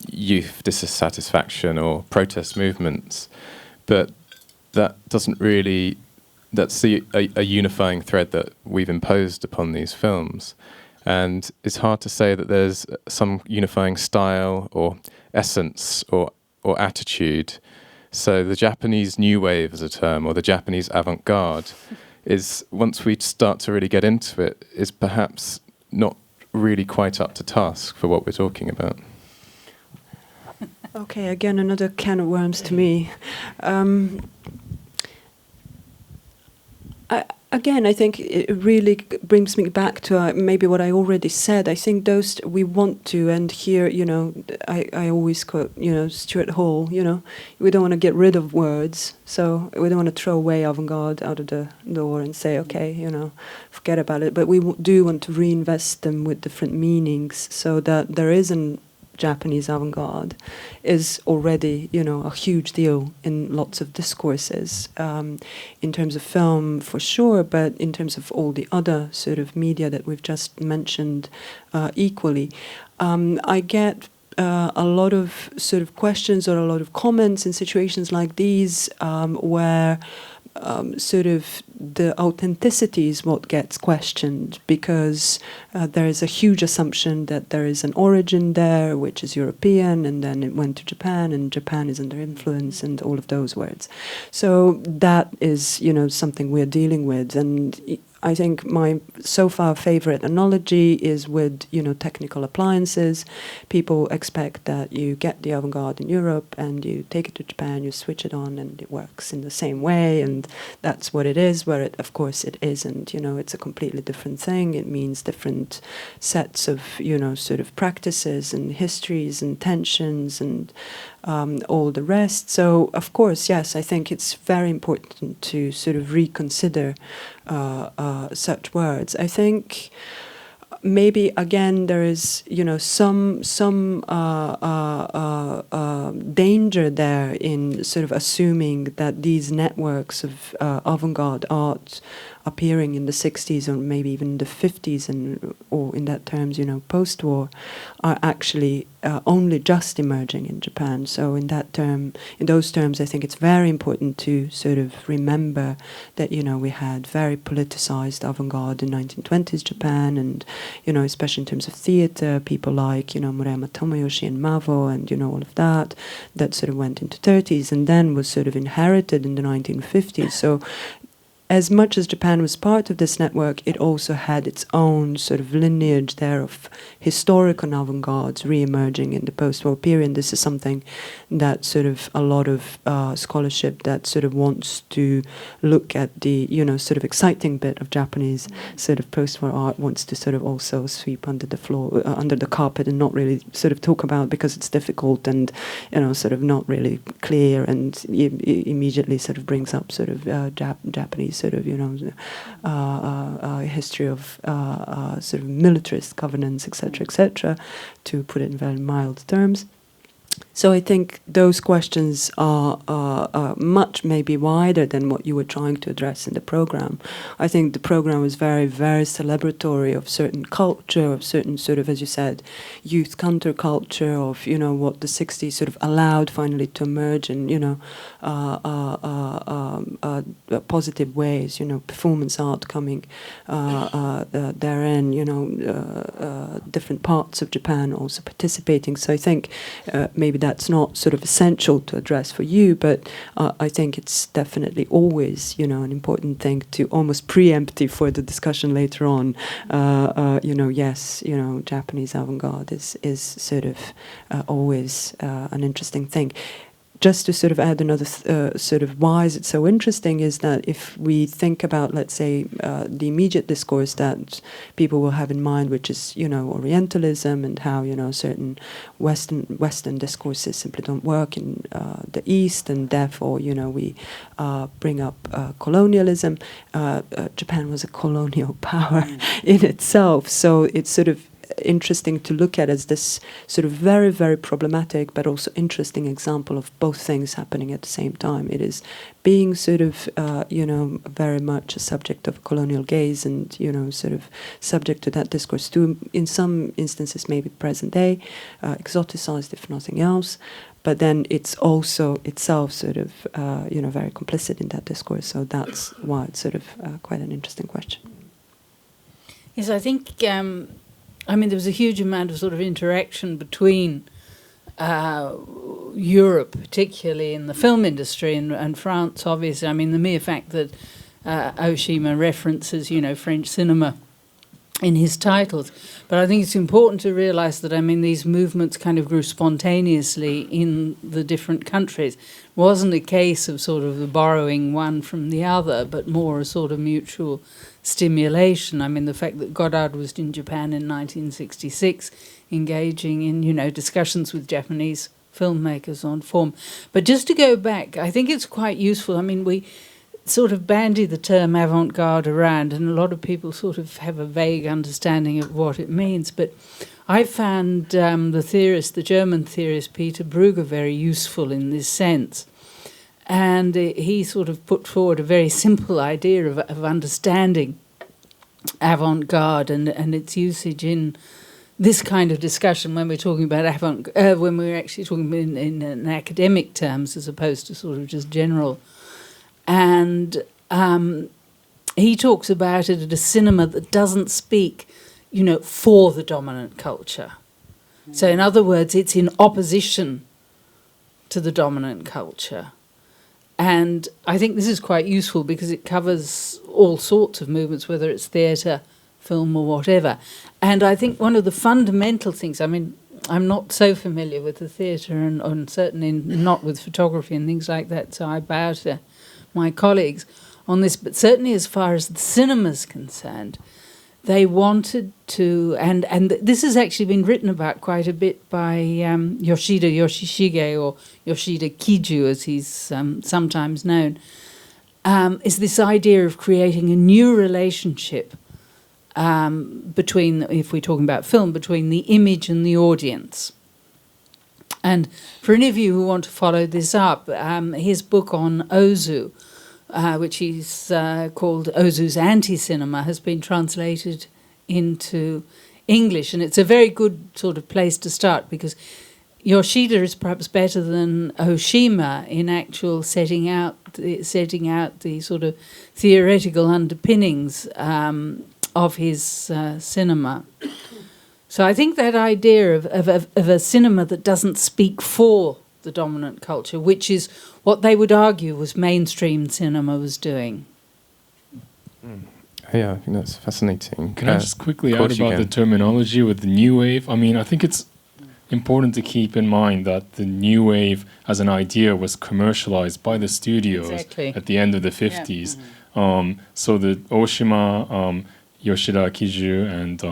youth dissatisfaction or protest movements, but that doesn't really... That's a unifying thread that we've imposed upon these films. And it's hard to say that there's some unifying style or essence or attitude. So the Japanese New Wave as a term, or the Japanese Avant-garde, is, once we start to really get into it, is perhaps not really quite up to task for what we're talking about. Okay, again, another can of worms to me. I think it really brings me back to maybe what I already said. I think those we want to, and here, I always quote, Stuart Hall, we don't want to get rid of words, so we don't want to throw away avant-garde out of the door and say, okay, forget about it. But we do want to reinvest them with different meanings, so that there is Japanese avant-garde is already, a huge deal in lots of discourses, in terms of film for sure, but in terms of all the other sort of media that we've just mentioned equally. I get a lot of sort of questions or a lot of comments in situations like these where sort of the authenticity is what gets questioned, because there is a huge assumption that there is an origin there which is European, and then it went to Japan, and Japan is under influence, and all of those words. So that is, something we're dealing with. And I think my so far favorite analogy is with, technical appliances. People expect that you get the avant-garde in Europe and you take it to Japan, you switch it on, and it works in the same way, and that's what it is, where of course it isn't. It's a completely different thing. It means different sets of, sort of practices and histories and tensions and all the rest. So, of course, yes, I think it's very important to sort of reconsider such words. I think maybe again there is some danger there in sort of assuming that these networks of avant-garde art appearing in the 60s or maybe even the 50s or in that terms post-war are actually only just emerging in Japan. So in those terms I think it's very important to sort of remember that we had very politicized avant-garde in 1920s Japan, and especially in terms of theater, people like Murayama Tomoyoshi and Mavo and all of that sort of went into 30s and then was sort of inherited in the 1950s. So as much as Japan was part of this network, it also had its own sort of lineage there of historical avant-gardes re-emerging in the post-war period. This is something that sort of a lot of scholarship that sort of wants to look at the, sort of exciting bit of Japanese sort of post-war art wants to sort of also sweep under the floor, under the carpet, and not really sort of talk about, because it's difficult and, sort of not really clear, and immediately sort of brings up sort of Japanese sort of, history of sort of militarist governance, etc., to put it in very mild terms. So I think those questions are much maybe wider than what you were trying to address in the program. I think the program was very, very celebratory of certain culture, of certain sort of, as you said, youth counterculture, of, what the 60s sort of allowed finally to emerge in, positive ways, performance art coming therein, different parts of Japan also participating. So I think maybe that's not sort of essential to address for you, but I think it's definitely always, an important thing to almost preemptive for the discussion later on. Yes, Japanese avant-garde is sort of always an interesting thing. Just to sort of add another sort of why is it so interesting is that if we think about, let's say, the immediate discourse that people will have in mind, which is, Orientalism, and how, certain Western discourses simply don't work in the East, and therefore, we bring up colonialism. Japan was a colonial power in itself, so it's sort of interesting to look at as this sort of very, very problematic but also interesting example of both things happening at the same time. It is being sort of, very much a subject of colonial gaze and, sort of subject to that discourse too, in some instances maybe present day, exoticized if nothing else. But then it's also itself sort of, very complicit in that discourse. So that's why it's sort of quite an interesting question. Yes, I think... there was a huge amount of sort of interaction between Europe, particularly in the film industry, and France, obviously. The mere fact that Oshima references, French cinema in his titles. But I think it's important to realize that, these movements kind of grew spontaneously in the different countries. It wasn't a case of sort of the borrowing one from the other, but more a sort of mutual stimulation. The fact that Godard was in Japan in 1966, engaging in, discussions with Japanese filmmakers on form. But just to go back, I think it's quite useful. We sort of bandy the term avant-garde around, and a lot of people sort of have a vague understanding of what it means. But I found the German theorist Peter Brugger, very useful in this sense. And he sort of put forward a very simple idea of understanding avant-garde and its usage in this kind of discussion when we're talking about when we're actually talking in academic terms as opposed to sort of just general. And he talks about it as a cinema that doesn't speak, for the dominant culture. So in other words, it's in opposition to the dominant culture. And I think this is quite useful because it covers all sorts of movements, whether it's theatre, film or whatever. And I think one of the fundamental things, I'm not so familiar with the theatre and certainly not with photography and things like that, so I bow to my colleagues on this, but certainly as far as the cinema's concerned, they wanted to, and this has actually been written about quite a bit by Yoshida Yoshishige, or Yoshida Kiju as he's sometimes known, is this idea of creating a new relationship between, if we're talking about film, between the image and the audience. And for any of you who want to follow this up, his book on Ozu, which he's called Ozu's Anti-Cinema, has been translated into English. And it's a very good sort of place to start because Yoshida is perhaps better than Oshima in actual setting out the sort of theoretical underpinnings of his cinema. So I think that idea of a cinema that doesn't speak for the dominant culture, which is what they would argue was mainstream cinema was doing. Yeah, I think that's fascinating. Can I just quickly add about the terminology with the new wave? I think it's important to keep in mind that the new wave as an idea was commercialized by the studios at the end of the 50s. Yeah. So the Oshima, Yoshida Kiju, and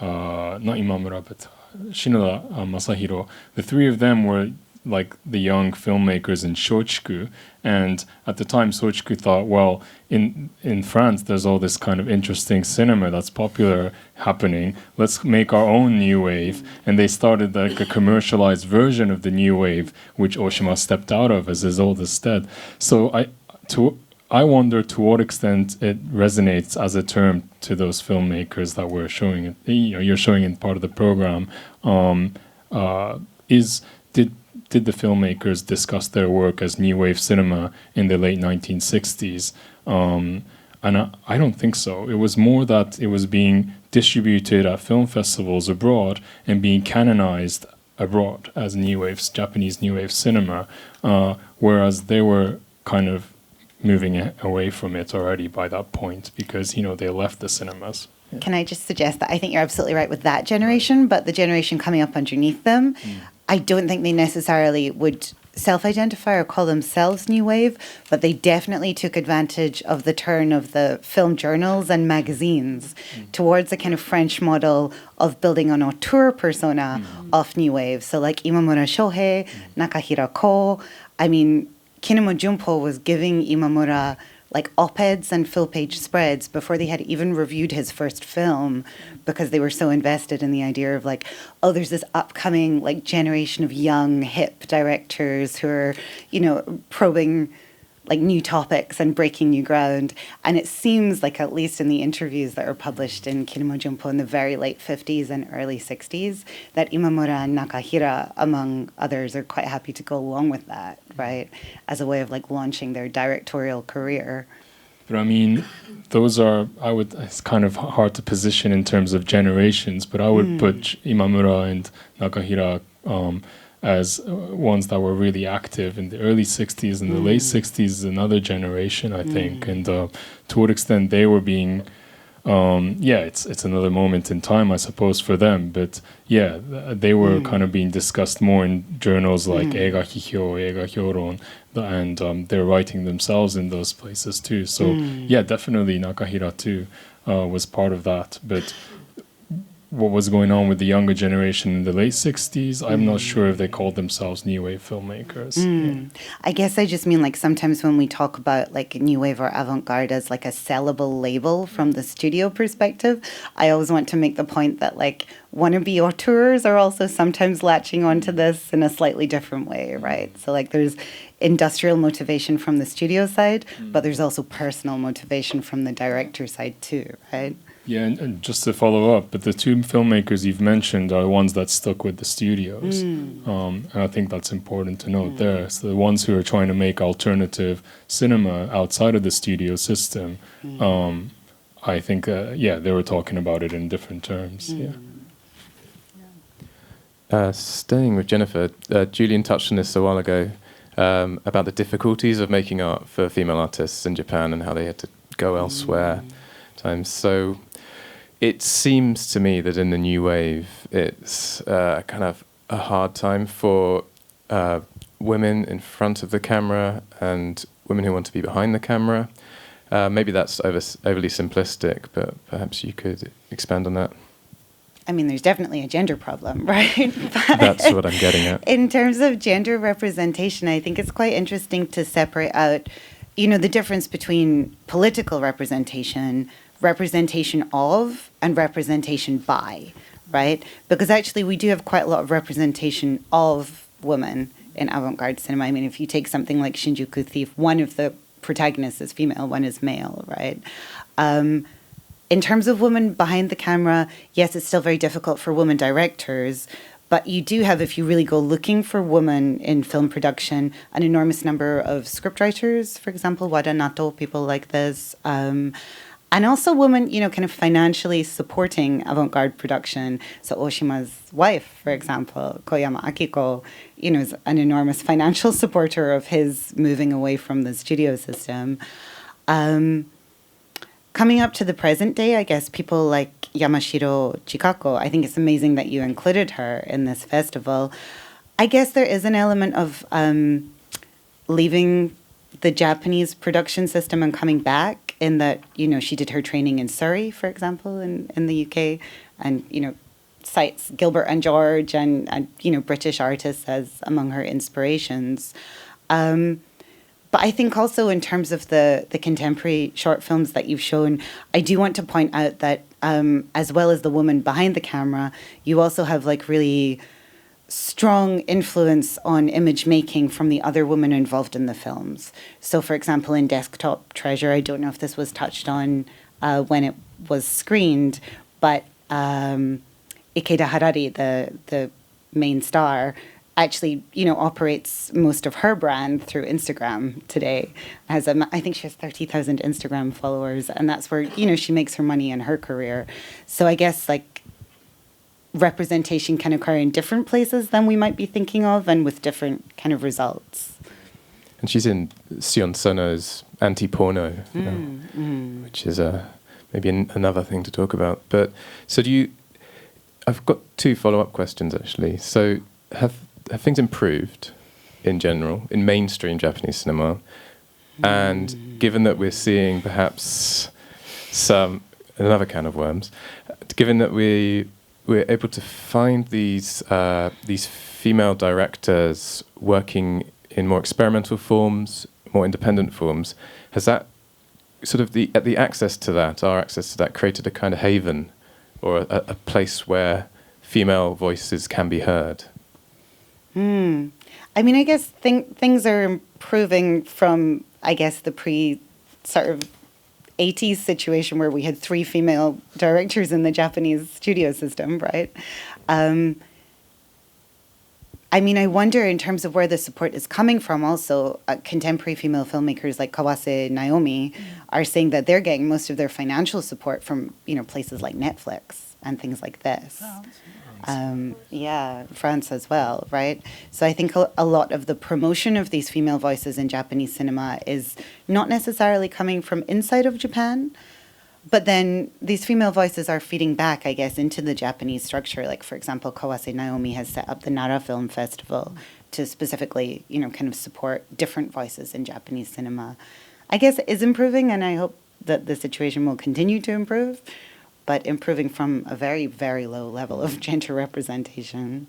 not Imamura, but Shinoda Masahiro, the three of them were like the young filmmakers in Shochiku, and at the time Shochiku thought, well, in France there's all this kind of interesting cinema that's popular happening, let's make our own new wave, and they started like a commercialized version of the new wave, which Oshima stepped out of as his oldest stead. So I wonder to what extent it resonates as a term to those filmmakers that we're showing it, you're showing in part of the program. Did the filmmakers discuss their work as new wave cinema in the late 1960s? And I don't think so. It was more that it was being distributed at film festivals abroad and being canonized abroad as new wave, Japanese new wave cinema, whereas they were kind of moving away from it already by that point because, they left the cinemas. Yeah. Can I just suggest that I think you're absolutely right with that generation, but the generation coming up underneath them, I don't think they necessarily would self-identify or call themselves new wave, but they definitely took advantage of the turn of the film journals and magazines towards a kind of French model of building an auteur persona of new wave. So like Imamura Shohei, Nakahira Ko, Kinemo Junpo was giving Imamura like op-eds and full-page spreads before they had even reviewed his first film because they were so invested in the idea of like, oh, there's this upcoming like generation of young, hip directors who are, probing like new topics and breaking new ground. And it seems like, at least in the interviews that were published in Kinemo Junpo in the very late 50s and early 60s, that Imamura and Nakahira, among others, are quite happy to go along with that, right? As a way of like launching their directorial career. But those are, it's kind of hard to position in terms of generations, but I would put Imamura and Nakahira as ones that were really active in the early 60s and the late 60s is another generation, I think. And to what extent they were being, it's another moment in time, I suppose, for them. But they were kind of being discussed more in journals like Eiga Hihyo, Eiga Hyoron, and they're writing themselves in those places too. So definitely Nakahira too was part of that. But what was going on with the younger generation in the late 60s. I'm not sure if they called themselves new wave filmmakers. Yeah. I guess I just mean like sometimes when we talk about like new wave or avant-garde as like a sellable label from the studio perspective, I always want to make the point that like wannabe auteurs are also sometimes latching onto this in a slightly different way, right? So like there's industrial motivation from the studio side, but there's also personal motivation from the director side too, right? Yeah, and just to follow up, but the two filmmakers you've mentioned are the ones that stuck with the studios. And I think that's important to note there. So the ones who are trying to make alternative cinema outside of the studio system, I think, they were talking about it in different terms. Staying with Jennifer, Julian touched on this a while ago about the difficulties of making art for female artists in Japan and how they had to go elsewhere times. So it seems to me that in the new wave, it's kind of a hard time for women in front of the camera and women who want to be behind the camera. Maybe that's overly simplistic, but perhaps you could expand on that. I mean, there's definitely a gender problem, right? But that's what I'm getting at. In terms of gender representation, I think it's quite interesting to separate out, you know, the difference between political representation of, and representation by, right? Because actually we do have quite a lot of representation of women in avant-garde cinema. I mean, if you take something like Shinjuku Thief, one of the protagonists is female, one is male, right? In terms of women behind the camera, yes, it's still very difficult for women directors, but you do have, if you really go looking for women in film production, an enormous number of scriptwriters, for example, Wada Nato, people like this, and also women, you know, kind of financially supporting avant-garde production. So Oshima's wife, for example, Koyama Akiko, you know, is an enormous financial supporter of his moving away from the studio system. Coming up to the present day, I guess people like Yamashiro Chikako, I think it's amazing that you included her in this festival. I guess there is an element of leaving the Japanese production system and coming back, in that, you know, she did her training in Surrey, for example, in the UK, and, you know, cites Gilbert and George and you know, British artists as among her inspirations. But I think also in terms of the contemporary short films that you've shown, I do want to point out that as well as the woman behind the camera, you also have like really strong influence on image making from the other women involved in the films. So for example, in Desktop Treasure, I don't know if this was touched on when it was screened, but Ikeda Harari, the main star, actually, you know, operates most of her brand through Instagram today. I think she has 30,000 Instagram followers, and that's where, you know, she makes her money in her career. So I guess like representation can occur in different places than we might be thinking of, and with different kind of results. And she's in Sion Sono's Anti-Porno, which is maybe another thing to talk about. But so I've got two follow-up questions actually. So have things improved in general in mainstream Japanese cinema? And given that we're seeing perhaps another can of worms, given that we're able to find these female directors working in more experimental forms, more independent forms, has that sort of the access to that, our access to that, created a kind of haven or a place where female voices can be heard? I mean, I guess things are improving from, I guess, the sort of 80s situation where we had 3 female directors in the Japanese studio system, right? I mean, I wonder in terms of where the support is coming from also, contemporary female filmmakers like Kawase Naomi are saying that they're getting most of their financial support from, you know, places like Netflix and things like this. France as well, right? So I think a lot of the promotion of these female voices in Japanese cinema is not necessarily coming from inside of Japan, but then these female voices are feeding back, I guess, into the Japanese structure. Like, for example, Kawase Naomi has set up the Nara Film Festival to specifically, you know, kind of support different voices in Japanese cinema. I guess it is improving, and I hope that the situation will continue to improve. but improving from a very, very low level of gender representation.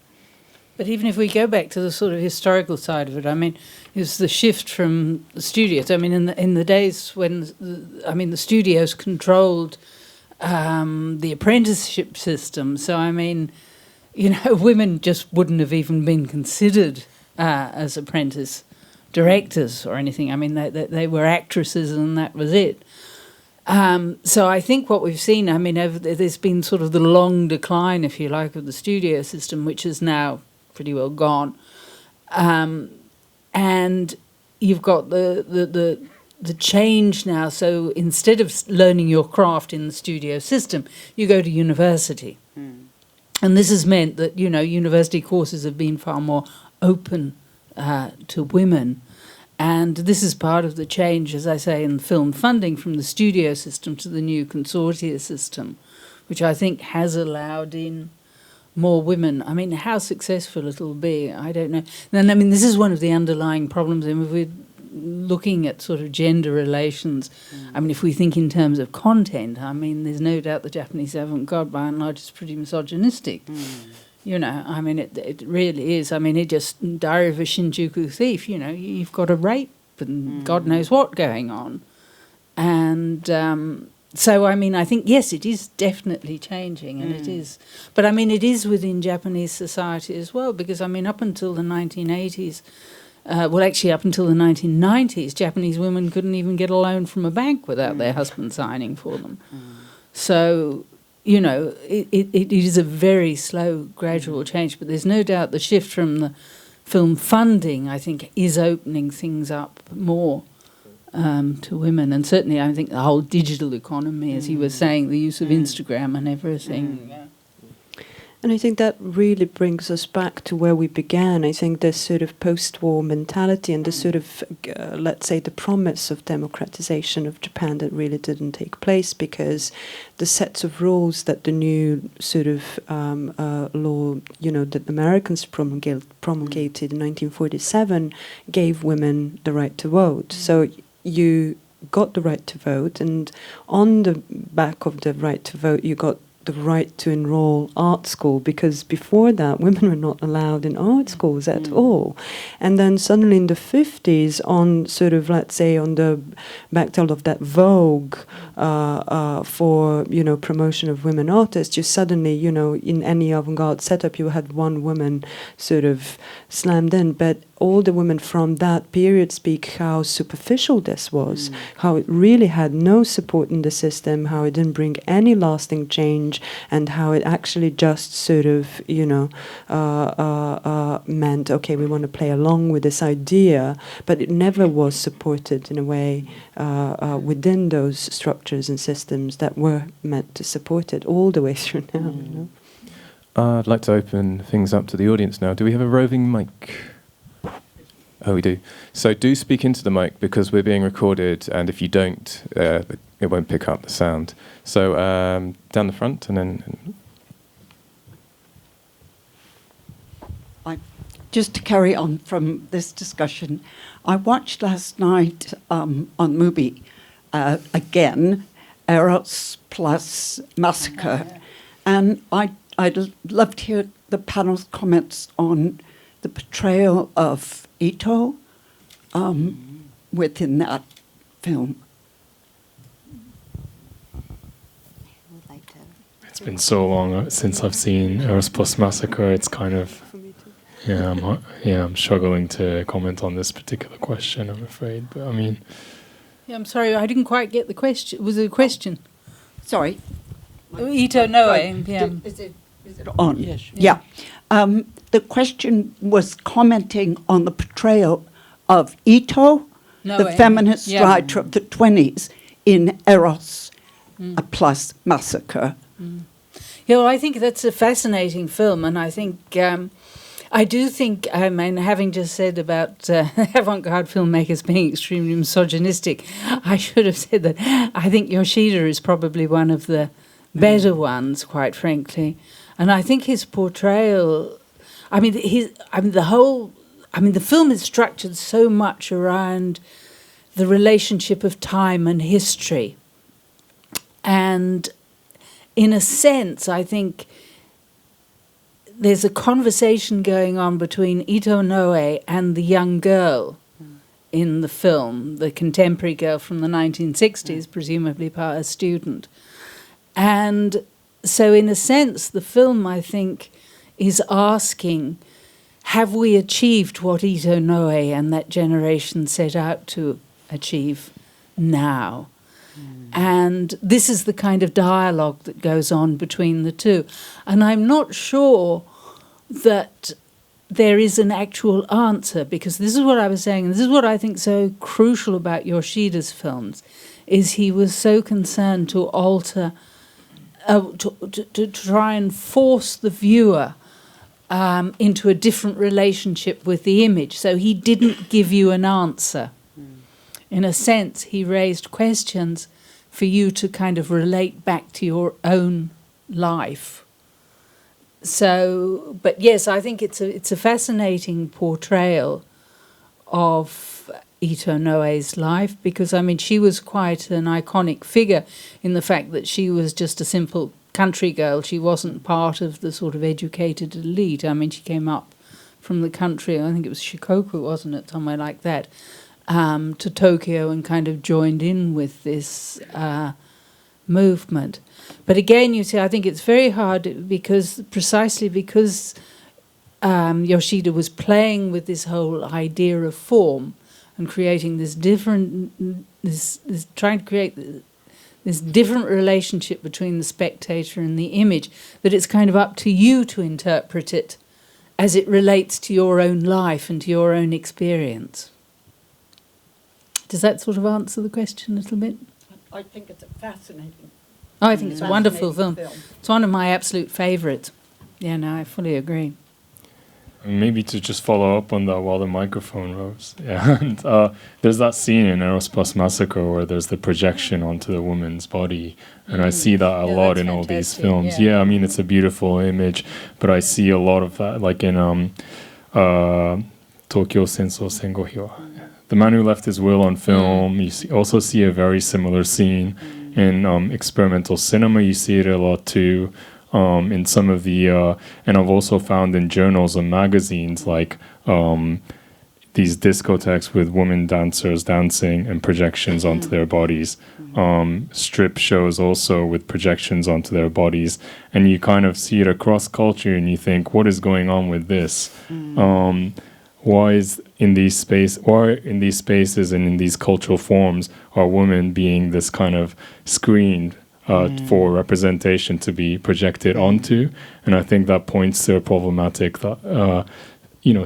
But even if we go back to the sort of historical side of it, I mean, it's the shift from the studios. I mean, in the days when, the studios controlled the apprenticeship system. So, I mean, women just wouldn't have even been considered as apprentice directors or anything. I mean, they were actresses and that was it. So I think what we've seen, I mean, there's been sort of the long decline, if you like, of the studio system, which is now pretty well gone. And you've got the change now. So instead of learning your craft in the studio system, you go to university. And this has meant that, university courses have been far more open to women. And this is part of the change, as I say, in film funding from the studio system to the new consortia system, which I think has allowed in more women. I mean, how successful it'll be, I don't know. And I mean, this is one of the underlying problems. I mean, if we're looking at sort of gender relations, I mean, if we think in terms of content, I mean, there's no doubt the Japanese avant-garde, by and large, is pretty misogynistic. I mean, it really is. I mean, it just, Diary of a Shinjuku Thief, you've got a rape and God knows what going on. And so, I mean, I think, yes, it is definitely changing, and it is. But, I mean, it is within Japanese society as well, because, I mean, up until the 1980s, up until the 1990s, Japanese women couldn't even get a loan from a bank without their husband signing for them. So, it is a very slow, gradual change, but there's no doubt the shift from the film funding, I think, is opening things up more to women. And certainly, I think the whole digital economy, as he was saying, the use of Instagram and everything. And I think that really brings us back to where we began. I think this sort of post-war mentality and the sort of, let's say, the promise of democratization of Japan that really didn't take place, because the sets of rules that the new sort of law, that the Americans promulgated in 1947 gave women the right to vote. So you got the right to vote, and on the back of the right to vote, you got the right to enroll art school, because before that women were not allowed in art schools at all. And then suddenly in the 50s, on sort of, let's say, on the backtail of that vogue for promotion of women artists, you suddenly in any avant-garde setup you had one woman sort of slammed in. But all the women from that period speak how superficial this was, how it really had no support in the system, how it didn't bring any lasting change, and how it actually just sort of, meant, okay, we want to play along with this idea, but it never was supported in a way within those structures and systems that were meant to support it all the way through now. I'd like to open things up to the audience now. Do we have a roving mic? Oh, we do. So do speak into the mic, because we're being recorded, and if you don't, it won't pick up the sound. So down the front, and then... Just to carry on from this discussion, I watched last night on Mubi again, Eros plus Massacre, and I'd love to hear the panel's comments on the portrayal of Ito within that film. It's been so long since I've seen Eros plus Massacre. It's kind of, I'm struggling to comment on this particular question, I'm afraid. But I mean, I'm sorry, I didn't quite get the question. Was it a question? Sorry. Ito Noe. Is it on? Yes. Yeah. The question was commenting on the portrayal of Ito, the feminist writer of the 20s, in Eros plus Massacre. Yeah, well, I think that's a fascinating film, and I think I do think, I mean, having just said about avant-garde filmmakers being extremely misogynistic, I should have said that I think Yoshida is probably one of the better ones, quite frankly. And I think his portrayal, the film is structured so much around the relationship of time and history. And in a sense, I think there's a conversation going on between Ito Noe and the young girl in the film, the contemporary girl from the 1960s, presumably a student. And so in a sense, the film, I think, is asking, have we achieved what Ito Noe and that generation set out to achieve now? And this is the kind of dialogue that goes on between the two. And I'm not sure that there is an actual answer, because this is what I was saying, and this is what I think so crucial about Yoshida's films, is he was so concerned to alter, to try and force the viewer into a different relationship with the image. So he didn't give you an answer. In a sense, he raised questions for you to kind of relate back to your own life. So, but yes, I think it's a fascinating portrayal of Ito Noe's life, because, I mean, she was quite an iconic figure in the fact that she was just a simple country girl. She wasn't part of the sort of educated elite. I mean, she came up from the country, I think it was Shikoku, wasn't it, somewhere like that, to Tokyo, and kind of joined in with this movement. But again, you see, I think it's very hard precisely because Yoshida was playing with this whole idea of form and creating this trying to create this different relationship between the spectator and the image, that it's kind of up to you to interpret it as it relates to your own life and to your own experience. Does that sort of answer the question a little bit? I think it's a fascinating. Oh, I think it's a wonderful film. It's one of my absolute favourites. Yeah, no, I fully agree. Maybe to just follow up on that while the microphone rose. Yeah, and, there's that scene in Eros Plus Massacre where there's the projection onto the woman's body, and I see that a lot in all these films. Yeah, I mean, it's a beautiful image, but I see a lot of that, like in Tokyo Sensou Sengohyo. The Man Who Left His Will on film. You also see a very similar scene in experimental cinema. You see it a lot too. In some of the, and I've also found in journals and magazines like these discotheques with women dancers dancing and projections onto their bodies. Strip shows also with projections onto their bodies, and you kind of see it across culture, and you think, what is going on with this? Why is in these spaces and in these cultural forms are women being this kind of screened for representation to be projected onto? And I think that points to a problematic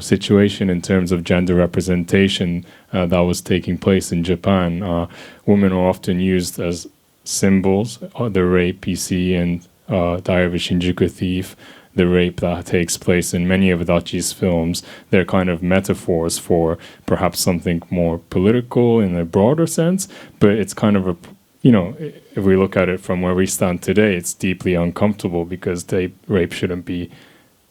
situation in terms of gender representation that was taking place in Japan. Women are often used as symbols. The rape you see in Diary of a Shinjuku Thief, the rape that takes place in many of Adachi's films, they're kind of metaphors for perhaps something more political in a broader sense, but it's kind of if we look at it from where we stand today, it's deeply uncomfortable because rape shouldn't be,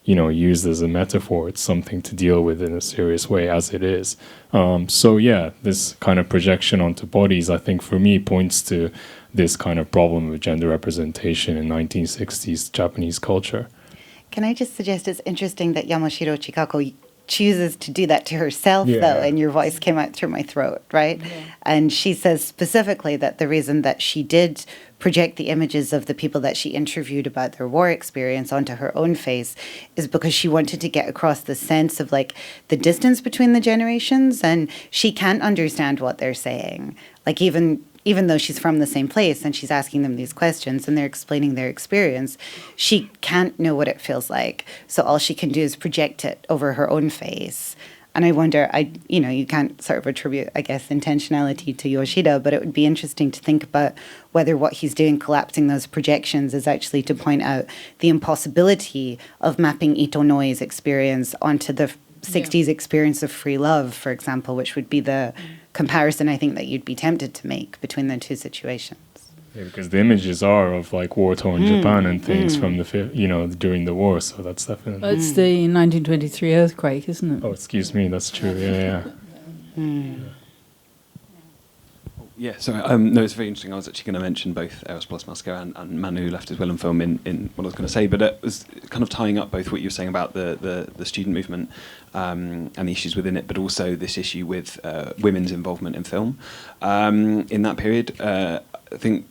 used as a metaphor. It's something to deal with in a serious way, as it is. So yeah, this kind of projection onto bodies, I think for me, points to this kind of problem of gender representation in 1960s Japanese culture. Can I just suggest it's interesting that Yamashiro Chikako chooses to do that to herself, though, and your voice came out through my throat, right? Yeah. And she says specifically that the reason that she did project the images of the people that she interviewed about their war experience onto her own face is because she wanted to get across the sense of, like, the distance between the generations, and she can't understand what they're saying. Like, even though she's from the same place and she's asking them these questions and they're explaining their experience, she can't know what it feels like. So all she can do is project it over her own face. And I wonder, you can't sort of attribute, I guess, intentionality to Yoshida, but it would be interesting to think about whether what he's doing, collapsing those projections, is actually to point out the impossibility of mapping Ito Noe's experience onto the 60s experience of free love, for example, which would be the comparison I think that you'd be tempted to make between the two situations. Yeah, because the images are of like war-torn Japan and things from the during the war, so that's definitely. Well, it's the 1923 earthquake, isn't it? Oh, excuse me, that's true. Yeah. Yeah, sorry. No, it's very interesting. I was actually going to mention both Eros plus Massacre and Man Who Left His Will and Film in what I was going to say, but it was kind of tying up both what you were saying about the student movement and the issues within it, but also this issue with women's involvement in film. In that period, I think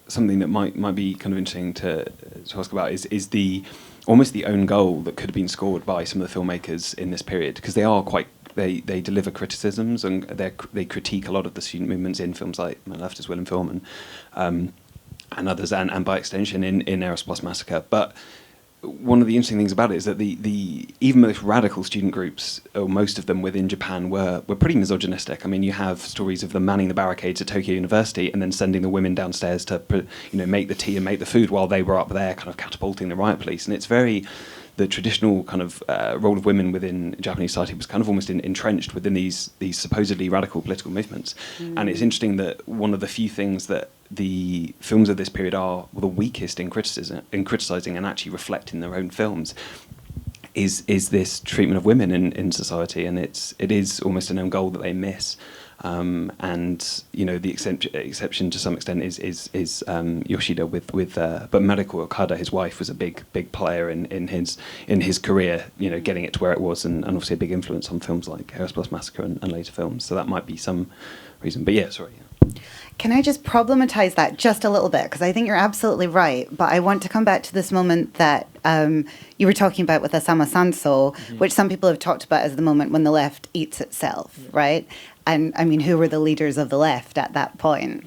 something that might be kind of interesting to ask about is the almost the own goal that could have been scored by some of the filmmakers in this period, because they are quite. They deliver criticisms and they critique a lot of the student movements in films like Man Left His Will and Film and others, and by extension in Eros plus Massacre. But one of the interesting things about it is that the even most radical student groups, or most of them within Japan, were pretty misogynistic. I mean, you have stories of them manning the barricades at Tokyo University and then sending the women downstairs to make the tea and make the food while they were up there kind of catapulting the riot police. And it's very... The traditional kind of role of women within Japanese society was kind of almost entrenched within these supposedly radical political movements. And it's interesting that one of the few things that the films of this period are the weakest in criticizing and actually reflecting their own films is this treatment of women in society, and it is almost an own goal that they miss. And the exception to some extent is Yoshida with but Mariko Okada, his wife, was a big player in his career, getting it to where it was, and obviously a big influence on films like Eros plus Massacre and later films. So that might be some reason. But yeah, sorry. Can I just problematize that just a little bit? Because I think you're absolutely right. But I want to come back to this moment that you were talking about with Asama Sanso, which some people have talked about as the moment when the left eats itself, right? And I mean, who were the leaders of the left at that point?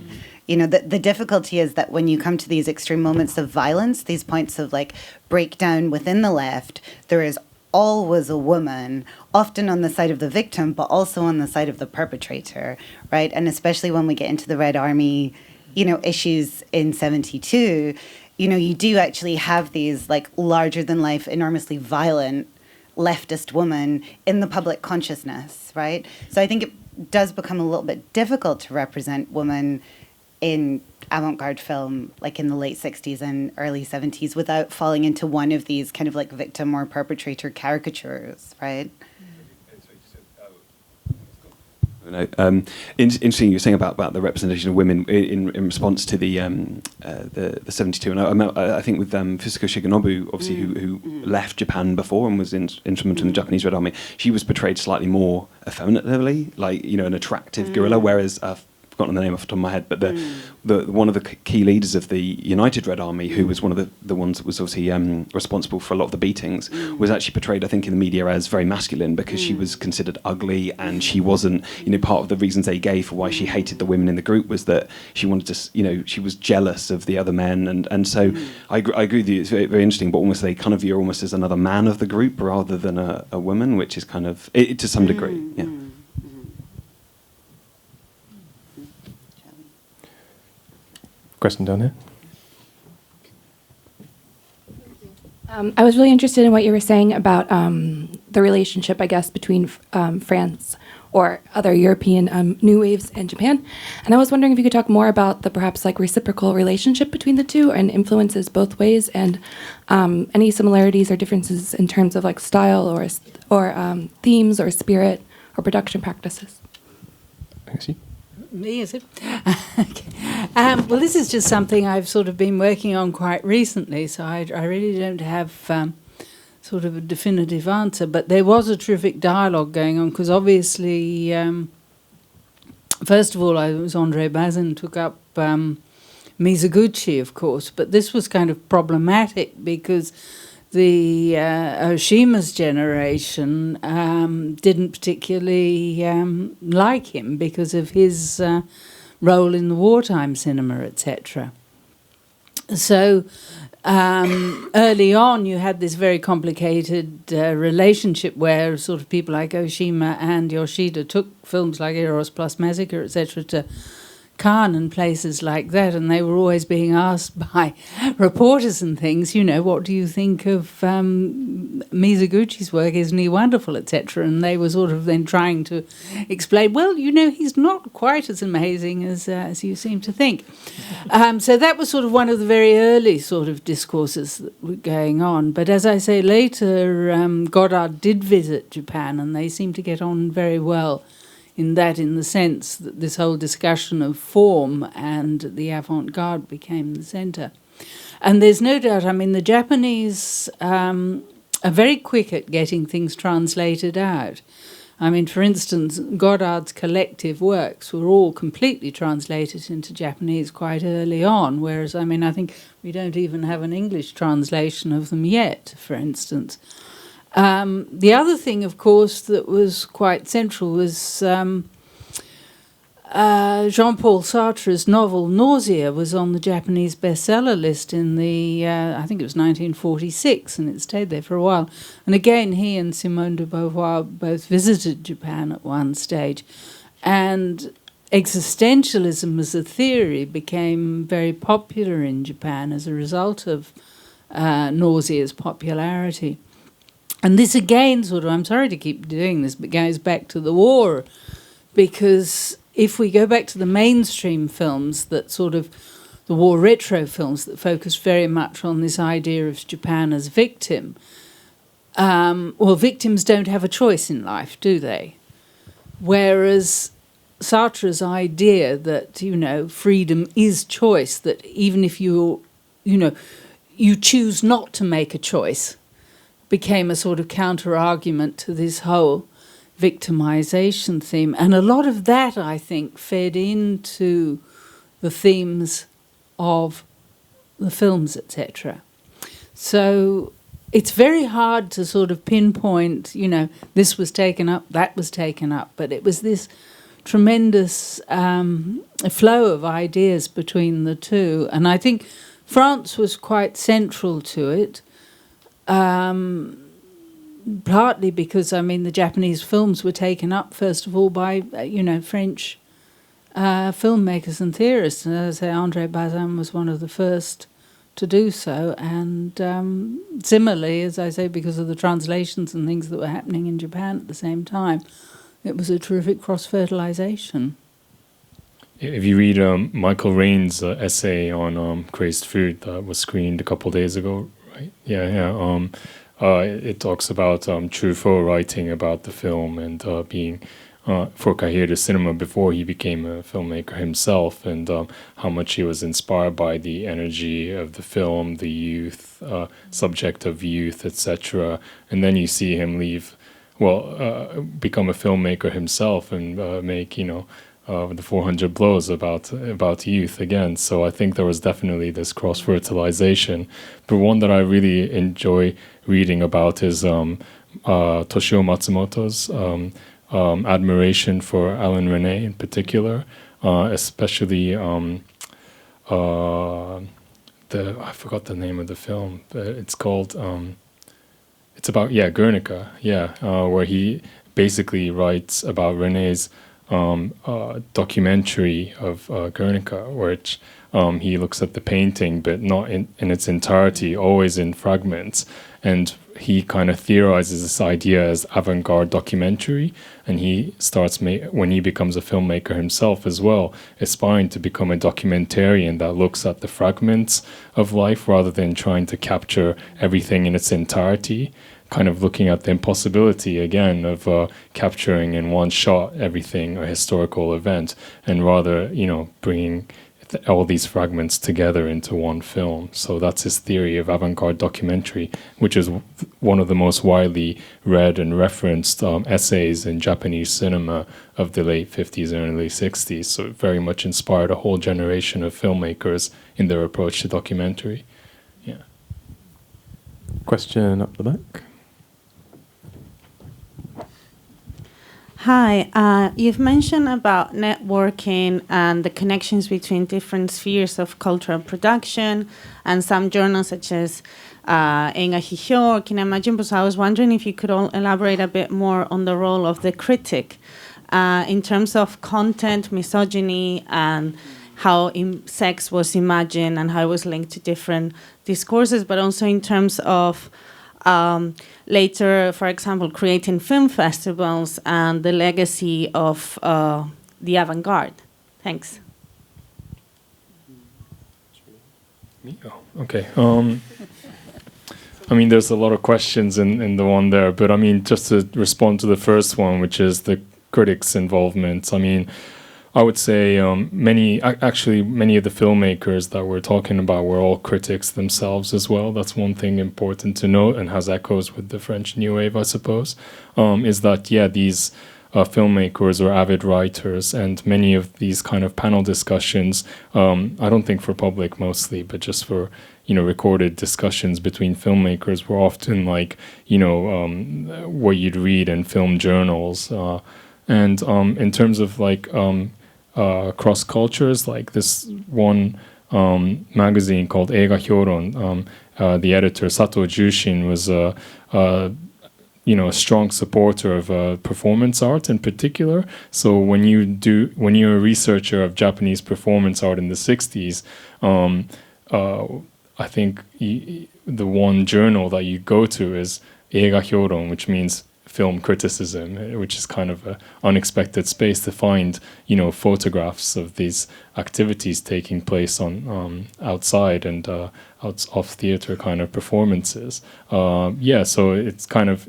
The difficulty is that when you come to these extreme moments of violence, these points of like breakdown within the left, there is always a woman, often on the side of the victim, but also on the side of the perpetrator, right? And especially when we get into the Red Army, issues in 72, you do actually have these like larger than life, enormously violent leftist woman in the public consciousness, right? So I think it does become a little bit difficult to represent women in avant-garde film, like in the late 60s and early 70s, without falling into one of these kind of like victim or perpetrator caricatures, right? Interesting you're saying about the representation of women in response to the 72, and I think with Fusiko Shigenobu, obviously who left Japan before and was instrumental in the Japanese Red Army. She was portrayed slightly more effeminately, like an attractive guerrilla, whereas I've forgotten the name off the top of my head, but the one of the key leaders of the United Red Army, who was one of the ones that was obviously responsible for a lot of the beatings, was actually portrayed, I think, in the media as very masculine, because she was considered ugly, and she wasn't, part of the reasons they gave for why she hated the women in the group was that she wanted to, she was jealous of the other men, and so I agree with you, it's very, very interesting, but almost they kind of view her almost as another man of the group rather than a woman, which is kind of, to some degree, yeah. Question down here. I was really interested in what you were saying about the relationship, I guess, between France or other European new waves and Japan. And I was wondering if you could talk more about the perhaps like reciprocal relationship between the two and influences both ways, and any similarities or differences in terms of like style or themes or spirit or production practices. Thanks. Me, is it? Okay. Well, this is just something I've sort of been working on quite recently, so I really don't have sort of a definitive answer. But there was a terrific dialogue going on, because obviously, first of all, it was Andre Bazin took up Mizoguchi, of course, but this was kind of problematic because the Oshima's generation didn't particularly like him because of his role in the wartime cinema, etc. So early on, you had this very complicated relationship where sort of people like Oshima and Yoshida took films like Eros plus Massacre, etc., to Cannes and places like that, and they were always being asked by reporters and things, what do you think of Mizoguchi's work? Isn't he wonderful, etc.? And they were sort of then trying to explain, well, he's not quite as amazing as you seem to think. So that was sort of one of the very early sort of discourses that were going on. But as I say, later Godard did visit Japan, and they seemed to get on very well in the sense that this whole discussion of form and the avant-garde became the centre. And there's no doubt, I mean, the Japanese are very quick at getting things translated out. I mean, for instance, Godard's collective works were all completely translated into Japanese quite early on, whereas, I mean, I think we don't even have an English translation of them yet, for instance. The other thing, of course, that was quite central was Jean-Paul Sartre's novel Nausea was on the Japanese bestseller list in the, I think it was 1946, and it stayed there for a while. And again, he and Simone de Beauvoir both visited Japan at one stage. And existentialism as a theory became very popular in Japan as a result of Nausea's popularity. And this again sort of, I'm sorry to keep doing this, but goes back to the war, because if we go back to the mainstream films that sort of, the war retro films that focus very much on this idea of Japan as victim, well, victims don't have a choice in life, do they? Whereas Sartre's idea that, you know, freedom is choice, that even if you choose not to make a choice, became a sort of counter-argument to this whole victimization theme. And a lot of that, I think, fed into the themes of the films, etc. So it's very hard to sort of pinpoint, you know, this was taken up, that was taken up, but it was this tremendous flow of ideas between the two. And I think France was quite central to it. Partly because, I mean, the Japanese films were taken up, first of all, by, French filmmakers and theorists. And as I say, André Bazin was one of the first to do so. And similarly, as I say, because of the translations and things that were happening in Japan at the same time, it was a terrific cross-fertilization. If you read Michael Rain's essay on crazed food that was screened a couple of days ago, right? It talks about Truffaut writing about the film and being for Cahiers de Cinema before he became a filmmaker himself, and how much he was inspired by the energy of the film, the youth, subject of youth, etc. And then you see him become a filmmaker himself and make, the 400 Blows about youth again. So I think there was definitely this cross-fertilization. But one that I really enjoy reading about is Toshio Matsumoto's admiration for Alain Resnais in particular, especially I forgot the name of the film, but it's called, it's about, Guernica, where he basically writes about Resnais's documentary of Guernica, which he looks at the painting, but not in its entirety, always in fragments. And he kind of theorizes this idea as avant-garde documentary, and he starts, when he becomes a filmmaker himself as well, aspiring to become a documentarian that looks at the fragments of life rather than trying to capture everything in its entirety, kind of looking at the impossibility again of capturing in one shot everything, a historical event, and rather, bringing all these fragments together into one film. So that's his theory of avant-garde documentary, which is one of the most widely read and referenced essays in Japanese cinema of the late 50s and early 60s. So it very much inspired a whole generation of filmmakers in their approach to documentary. Yeah. Question up the back. Hi, you've mentioned about networking and the connections between different spheres of cultural production and some journals such as Enga Hihyo or Kinema Jimbo. So I was wondering if you could elaborate a bit more on the role of the critic in terms of content, misogyny, and how sex was imagined and how it was linked to different discourses, but also in terms of later, for example, creating film festivals and the legacy of the avant-garde. Thanks. Okay. I mean, there's a lot of questions in the one there, but I mean, just to respond to the first one, which is the critics' involvement. I mean, I would say many of the filmmakers that we're talking about were all critics themselves as well. That's one thing important to note, and has echoes with the French New Wave, I suppose, is that, yeah, these filmmakers or avid writers, and many of these kind of panel discussions, I don't think for public mostly, but just for, recorded discussions between filmmakers were often like, what you'd read in film journals. And in terms of like cross cultures, like this one magazine called Eiga Hyoron, the editor Sato Jushin was a strong supporter of performance art in particular. So when you're a researcher of Japanese performance art in the 60s, I think the one journal that you go to is Eiga Hyoron, which means film criticism, which is kind of an unexpected space to find, photographs of these activities taking place on outside and off theater kind of performances. So it's kind of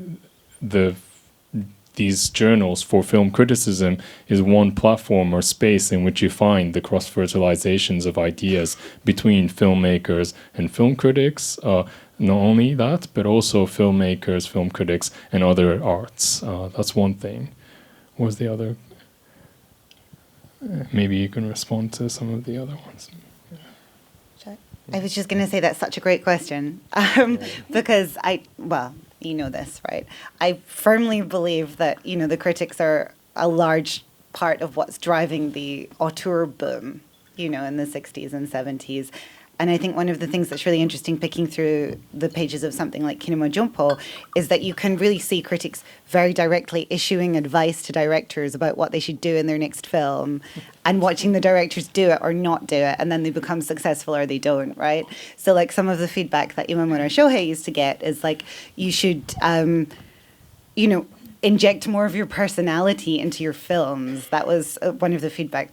these journals for film criticism is one platform or space in which you find the cross-fertilizations of ideas between filmmakers and film critics. Not only that, but also filmmakers, film critics, and other arts. That's one thing. What was the other? Maybe you can respond to some of the other ones. I was just going to say that's such a great question, because you know this, right? I firmly believe that, the critics are a large part of what's driving the auteur boom, in the 60s and 70s. And I think one of the things that's really interesting picking through the pages of something like Kinema Jumpo is that you can really see critics very directly issuing advice to directors about what they should do in their next film, and watching the directors do it or not do it, and then they become successful or they don't, right? So like some of the feedback that Imamura Shohei used to get is like, you should, inject more of your personality into your films. That was one of the feedback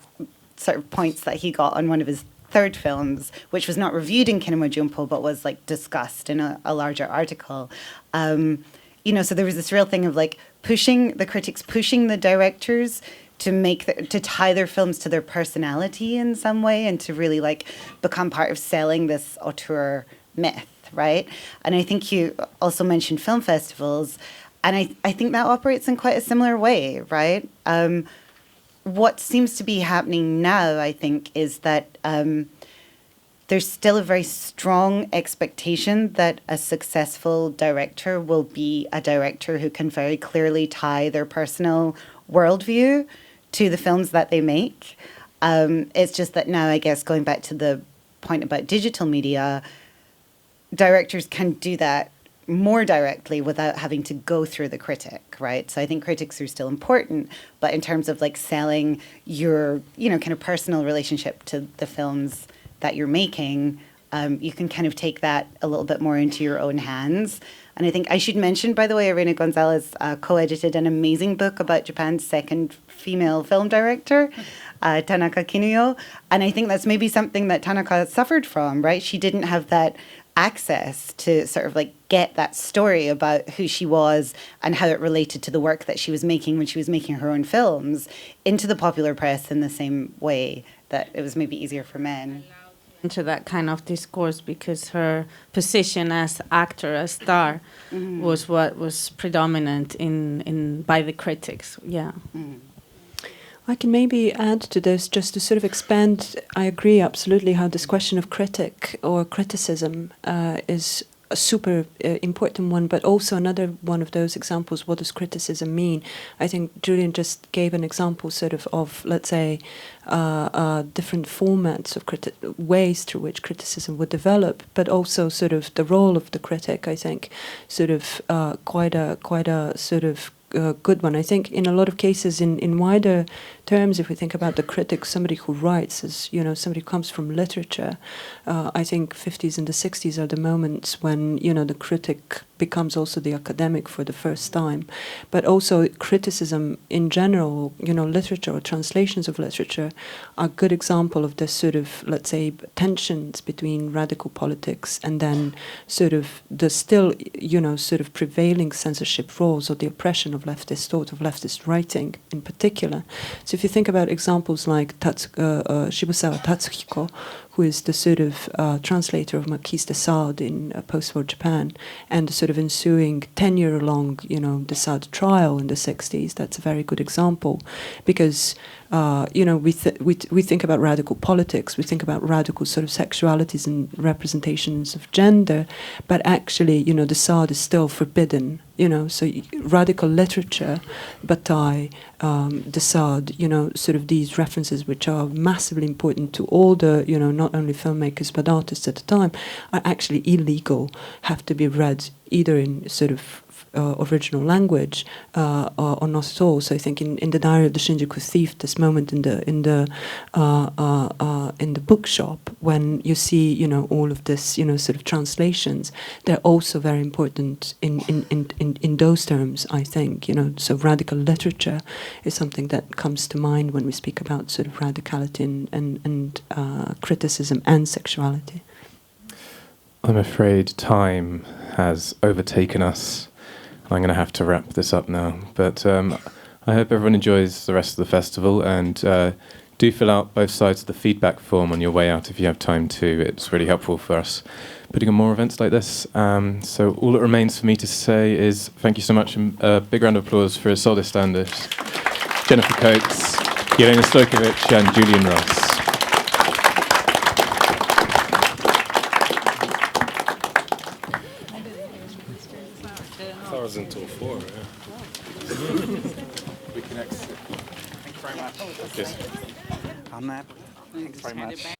sort of points that he got on one of his third films, which was not reviewed in Kinema Jumpo, but was like discussed in a larger article. So there was this real thing of like pushing the directors to tie their films to their personality in some way, and to really like become part of selling this auteur myth, right? And I think you also mentioned film festivals, and I think that operates in quite a similar way, right? What seems to be happening now, I think, is that there's still a very strong expectation that a successful director will be a director who can very clearly tie their personal worldview to the films that they make. It's just that now, I guess, going back to the point about digital media, directors can do that more directly without having to go through the critic, right? So I think critics are still important, but in terms of like selling your, kind of personal relationship to the films that you're making, you can kind of take that a little bit more into your own hands. And I think I should mention, by the way, Irene Gonzalez co-edited an amazing book about Japan's second female film director, Tanaka Kinuyo. And I think that's maybe something that Tanaka suffered from, right? She didn't have that access to sort of like get that story about who she was and how it related to the work that she was making when she was making her own films into the popular press in the same way that it was maybe easier for men. Into that kind of discourse, because her position as actor, as star, was what was predominant in by the critics. Yeah. I can maybe add to this just to sort of expand. I agree absolutely how this question of critic or criticism is a super important one, but also another one of those examples, what does criticism mean? I think Julian just gave an example sort of let's say, different formats of ways through which criticism would develop, but also sort of the role of the critic, I think, sort of quite a sort of good one. I think in a lot of cases, in wider terms, if we think about the critic, somebody who writes, as somebody who comes from literature, I think 50s and the 60s are the moments when the critic becomes also the academic for the first time. But also criticism in general, literature or translations of literature are a good example of this sort of, let's say, tensions between radical politics and then sort of the still, sort of prevailing censorship roles or the oppression of of leftist thought, of leftist writing in particular. So if you think about examples like Shibusawa Tatsuhiko, who is the sort of translator of Marquise de Sade in post-war Japan, and the sort of ensuing 10-year-long, de Sade trial in the 60s, that's a very good example, because we think about radical politics, we think about radical sort of sexualities and representations of gender, but actually, de Sade is still forbidden. So radical literature, Bataille, de Sade, sort of these references which are massively important to all the, not only filmmakers but artists at the time, are actually illegal, have to be read either in sort of original language or not at all. So I think in the Diary of the Shinjuku Thief, this moment in the bookshop when you see all of this sort of translations, they're also very important in those terms. I think so radical literature is something that comes to mind when we speak about sort of radicality and criticism and sexuality. I'm afraid time has overtaken us. I'm going to have to wrap this up now, but I hope everyone enjoys the rest of the festival, and do fill out both sides of the feedback form on your way out if you have time to. It's really helpful for us putting on more events like this. So all that remains for me to say is thank you so much, and a big round of applause for Isolde Standish, Jennifer Coates, Jelena Stojkovic, and Julian Ross. until 4, yeah. We can exit. Thank you very much. Yes. On that, thanks very much.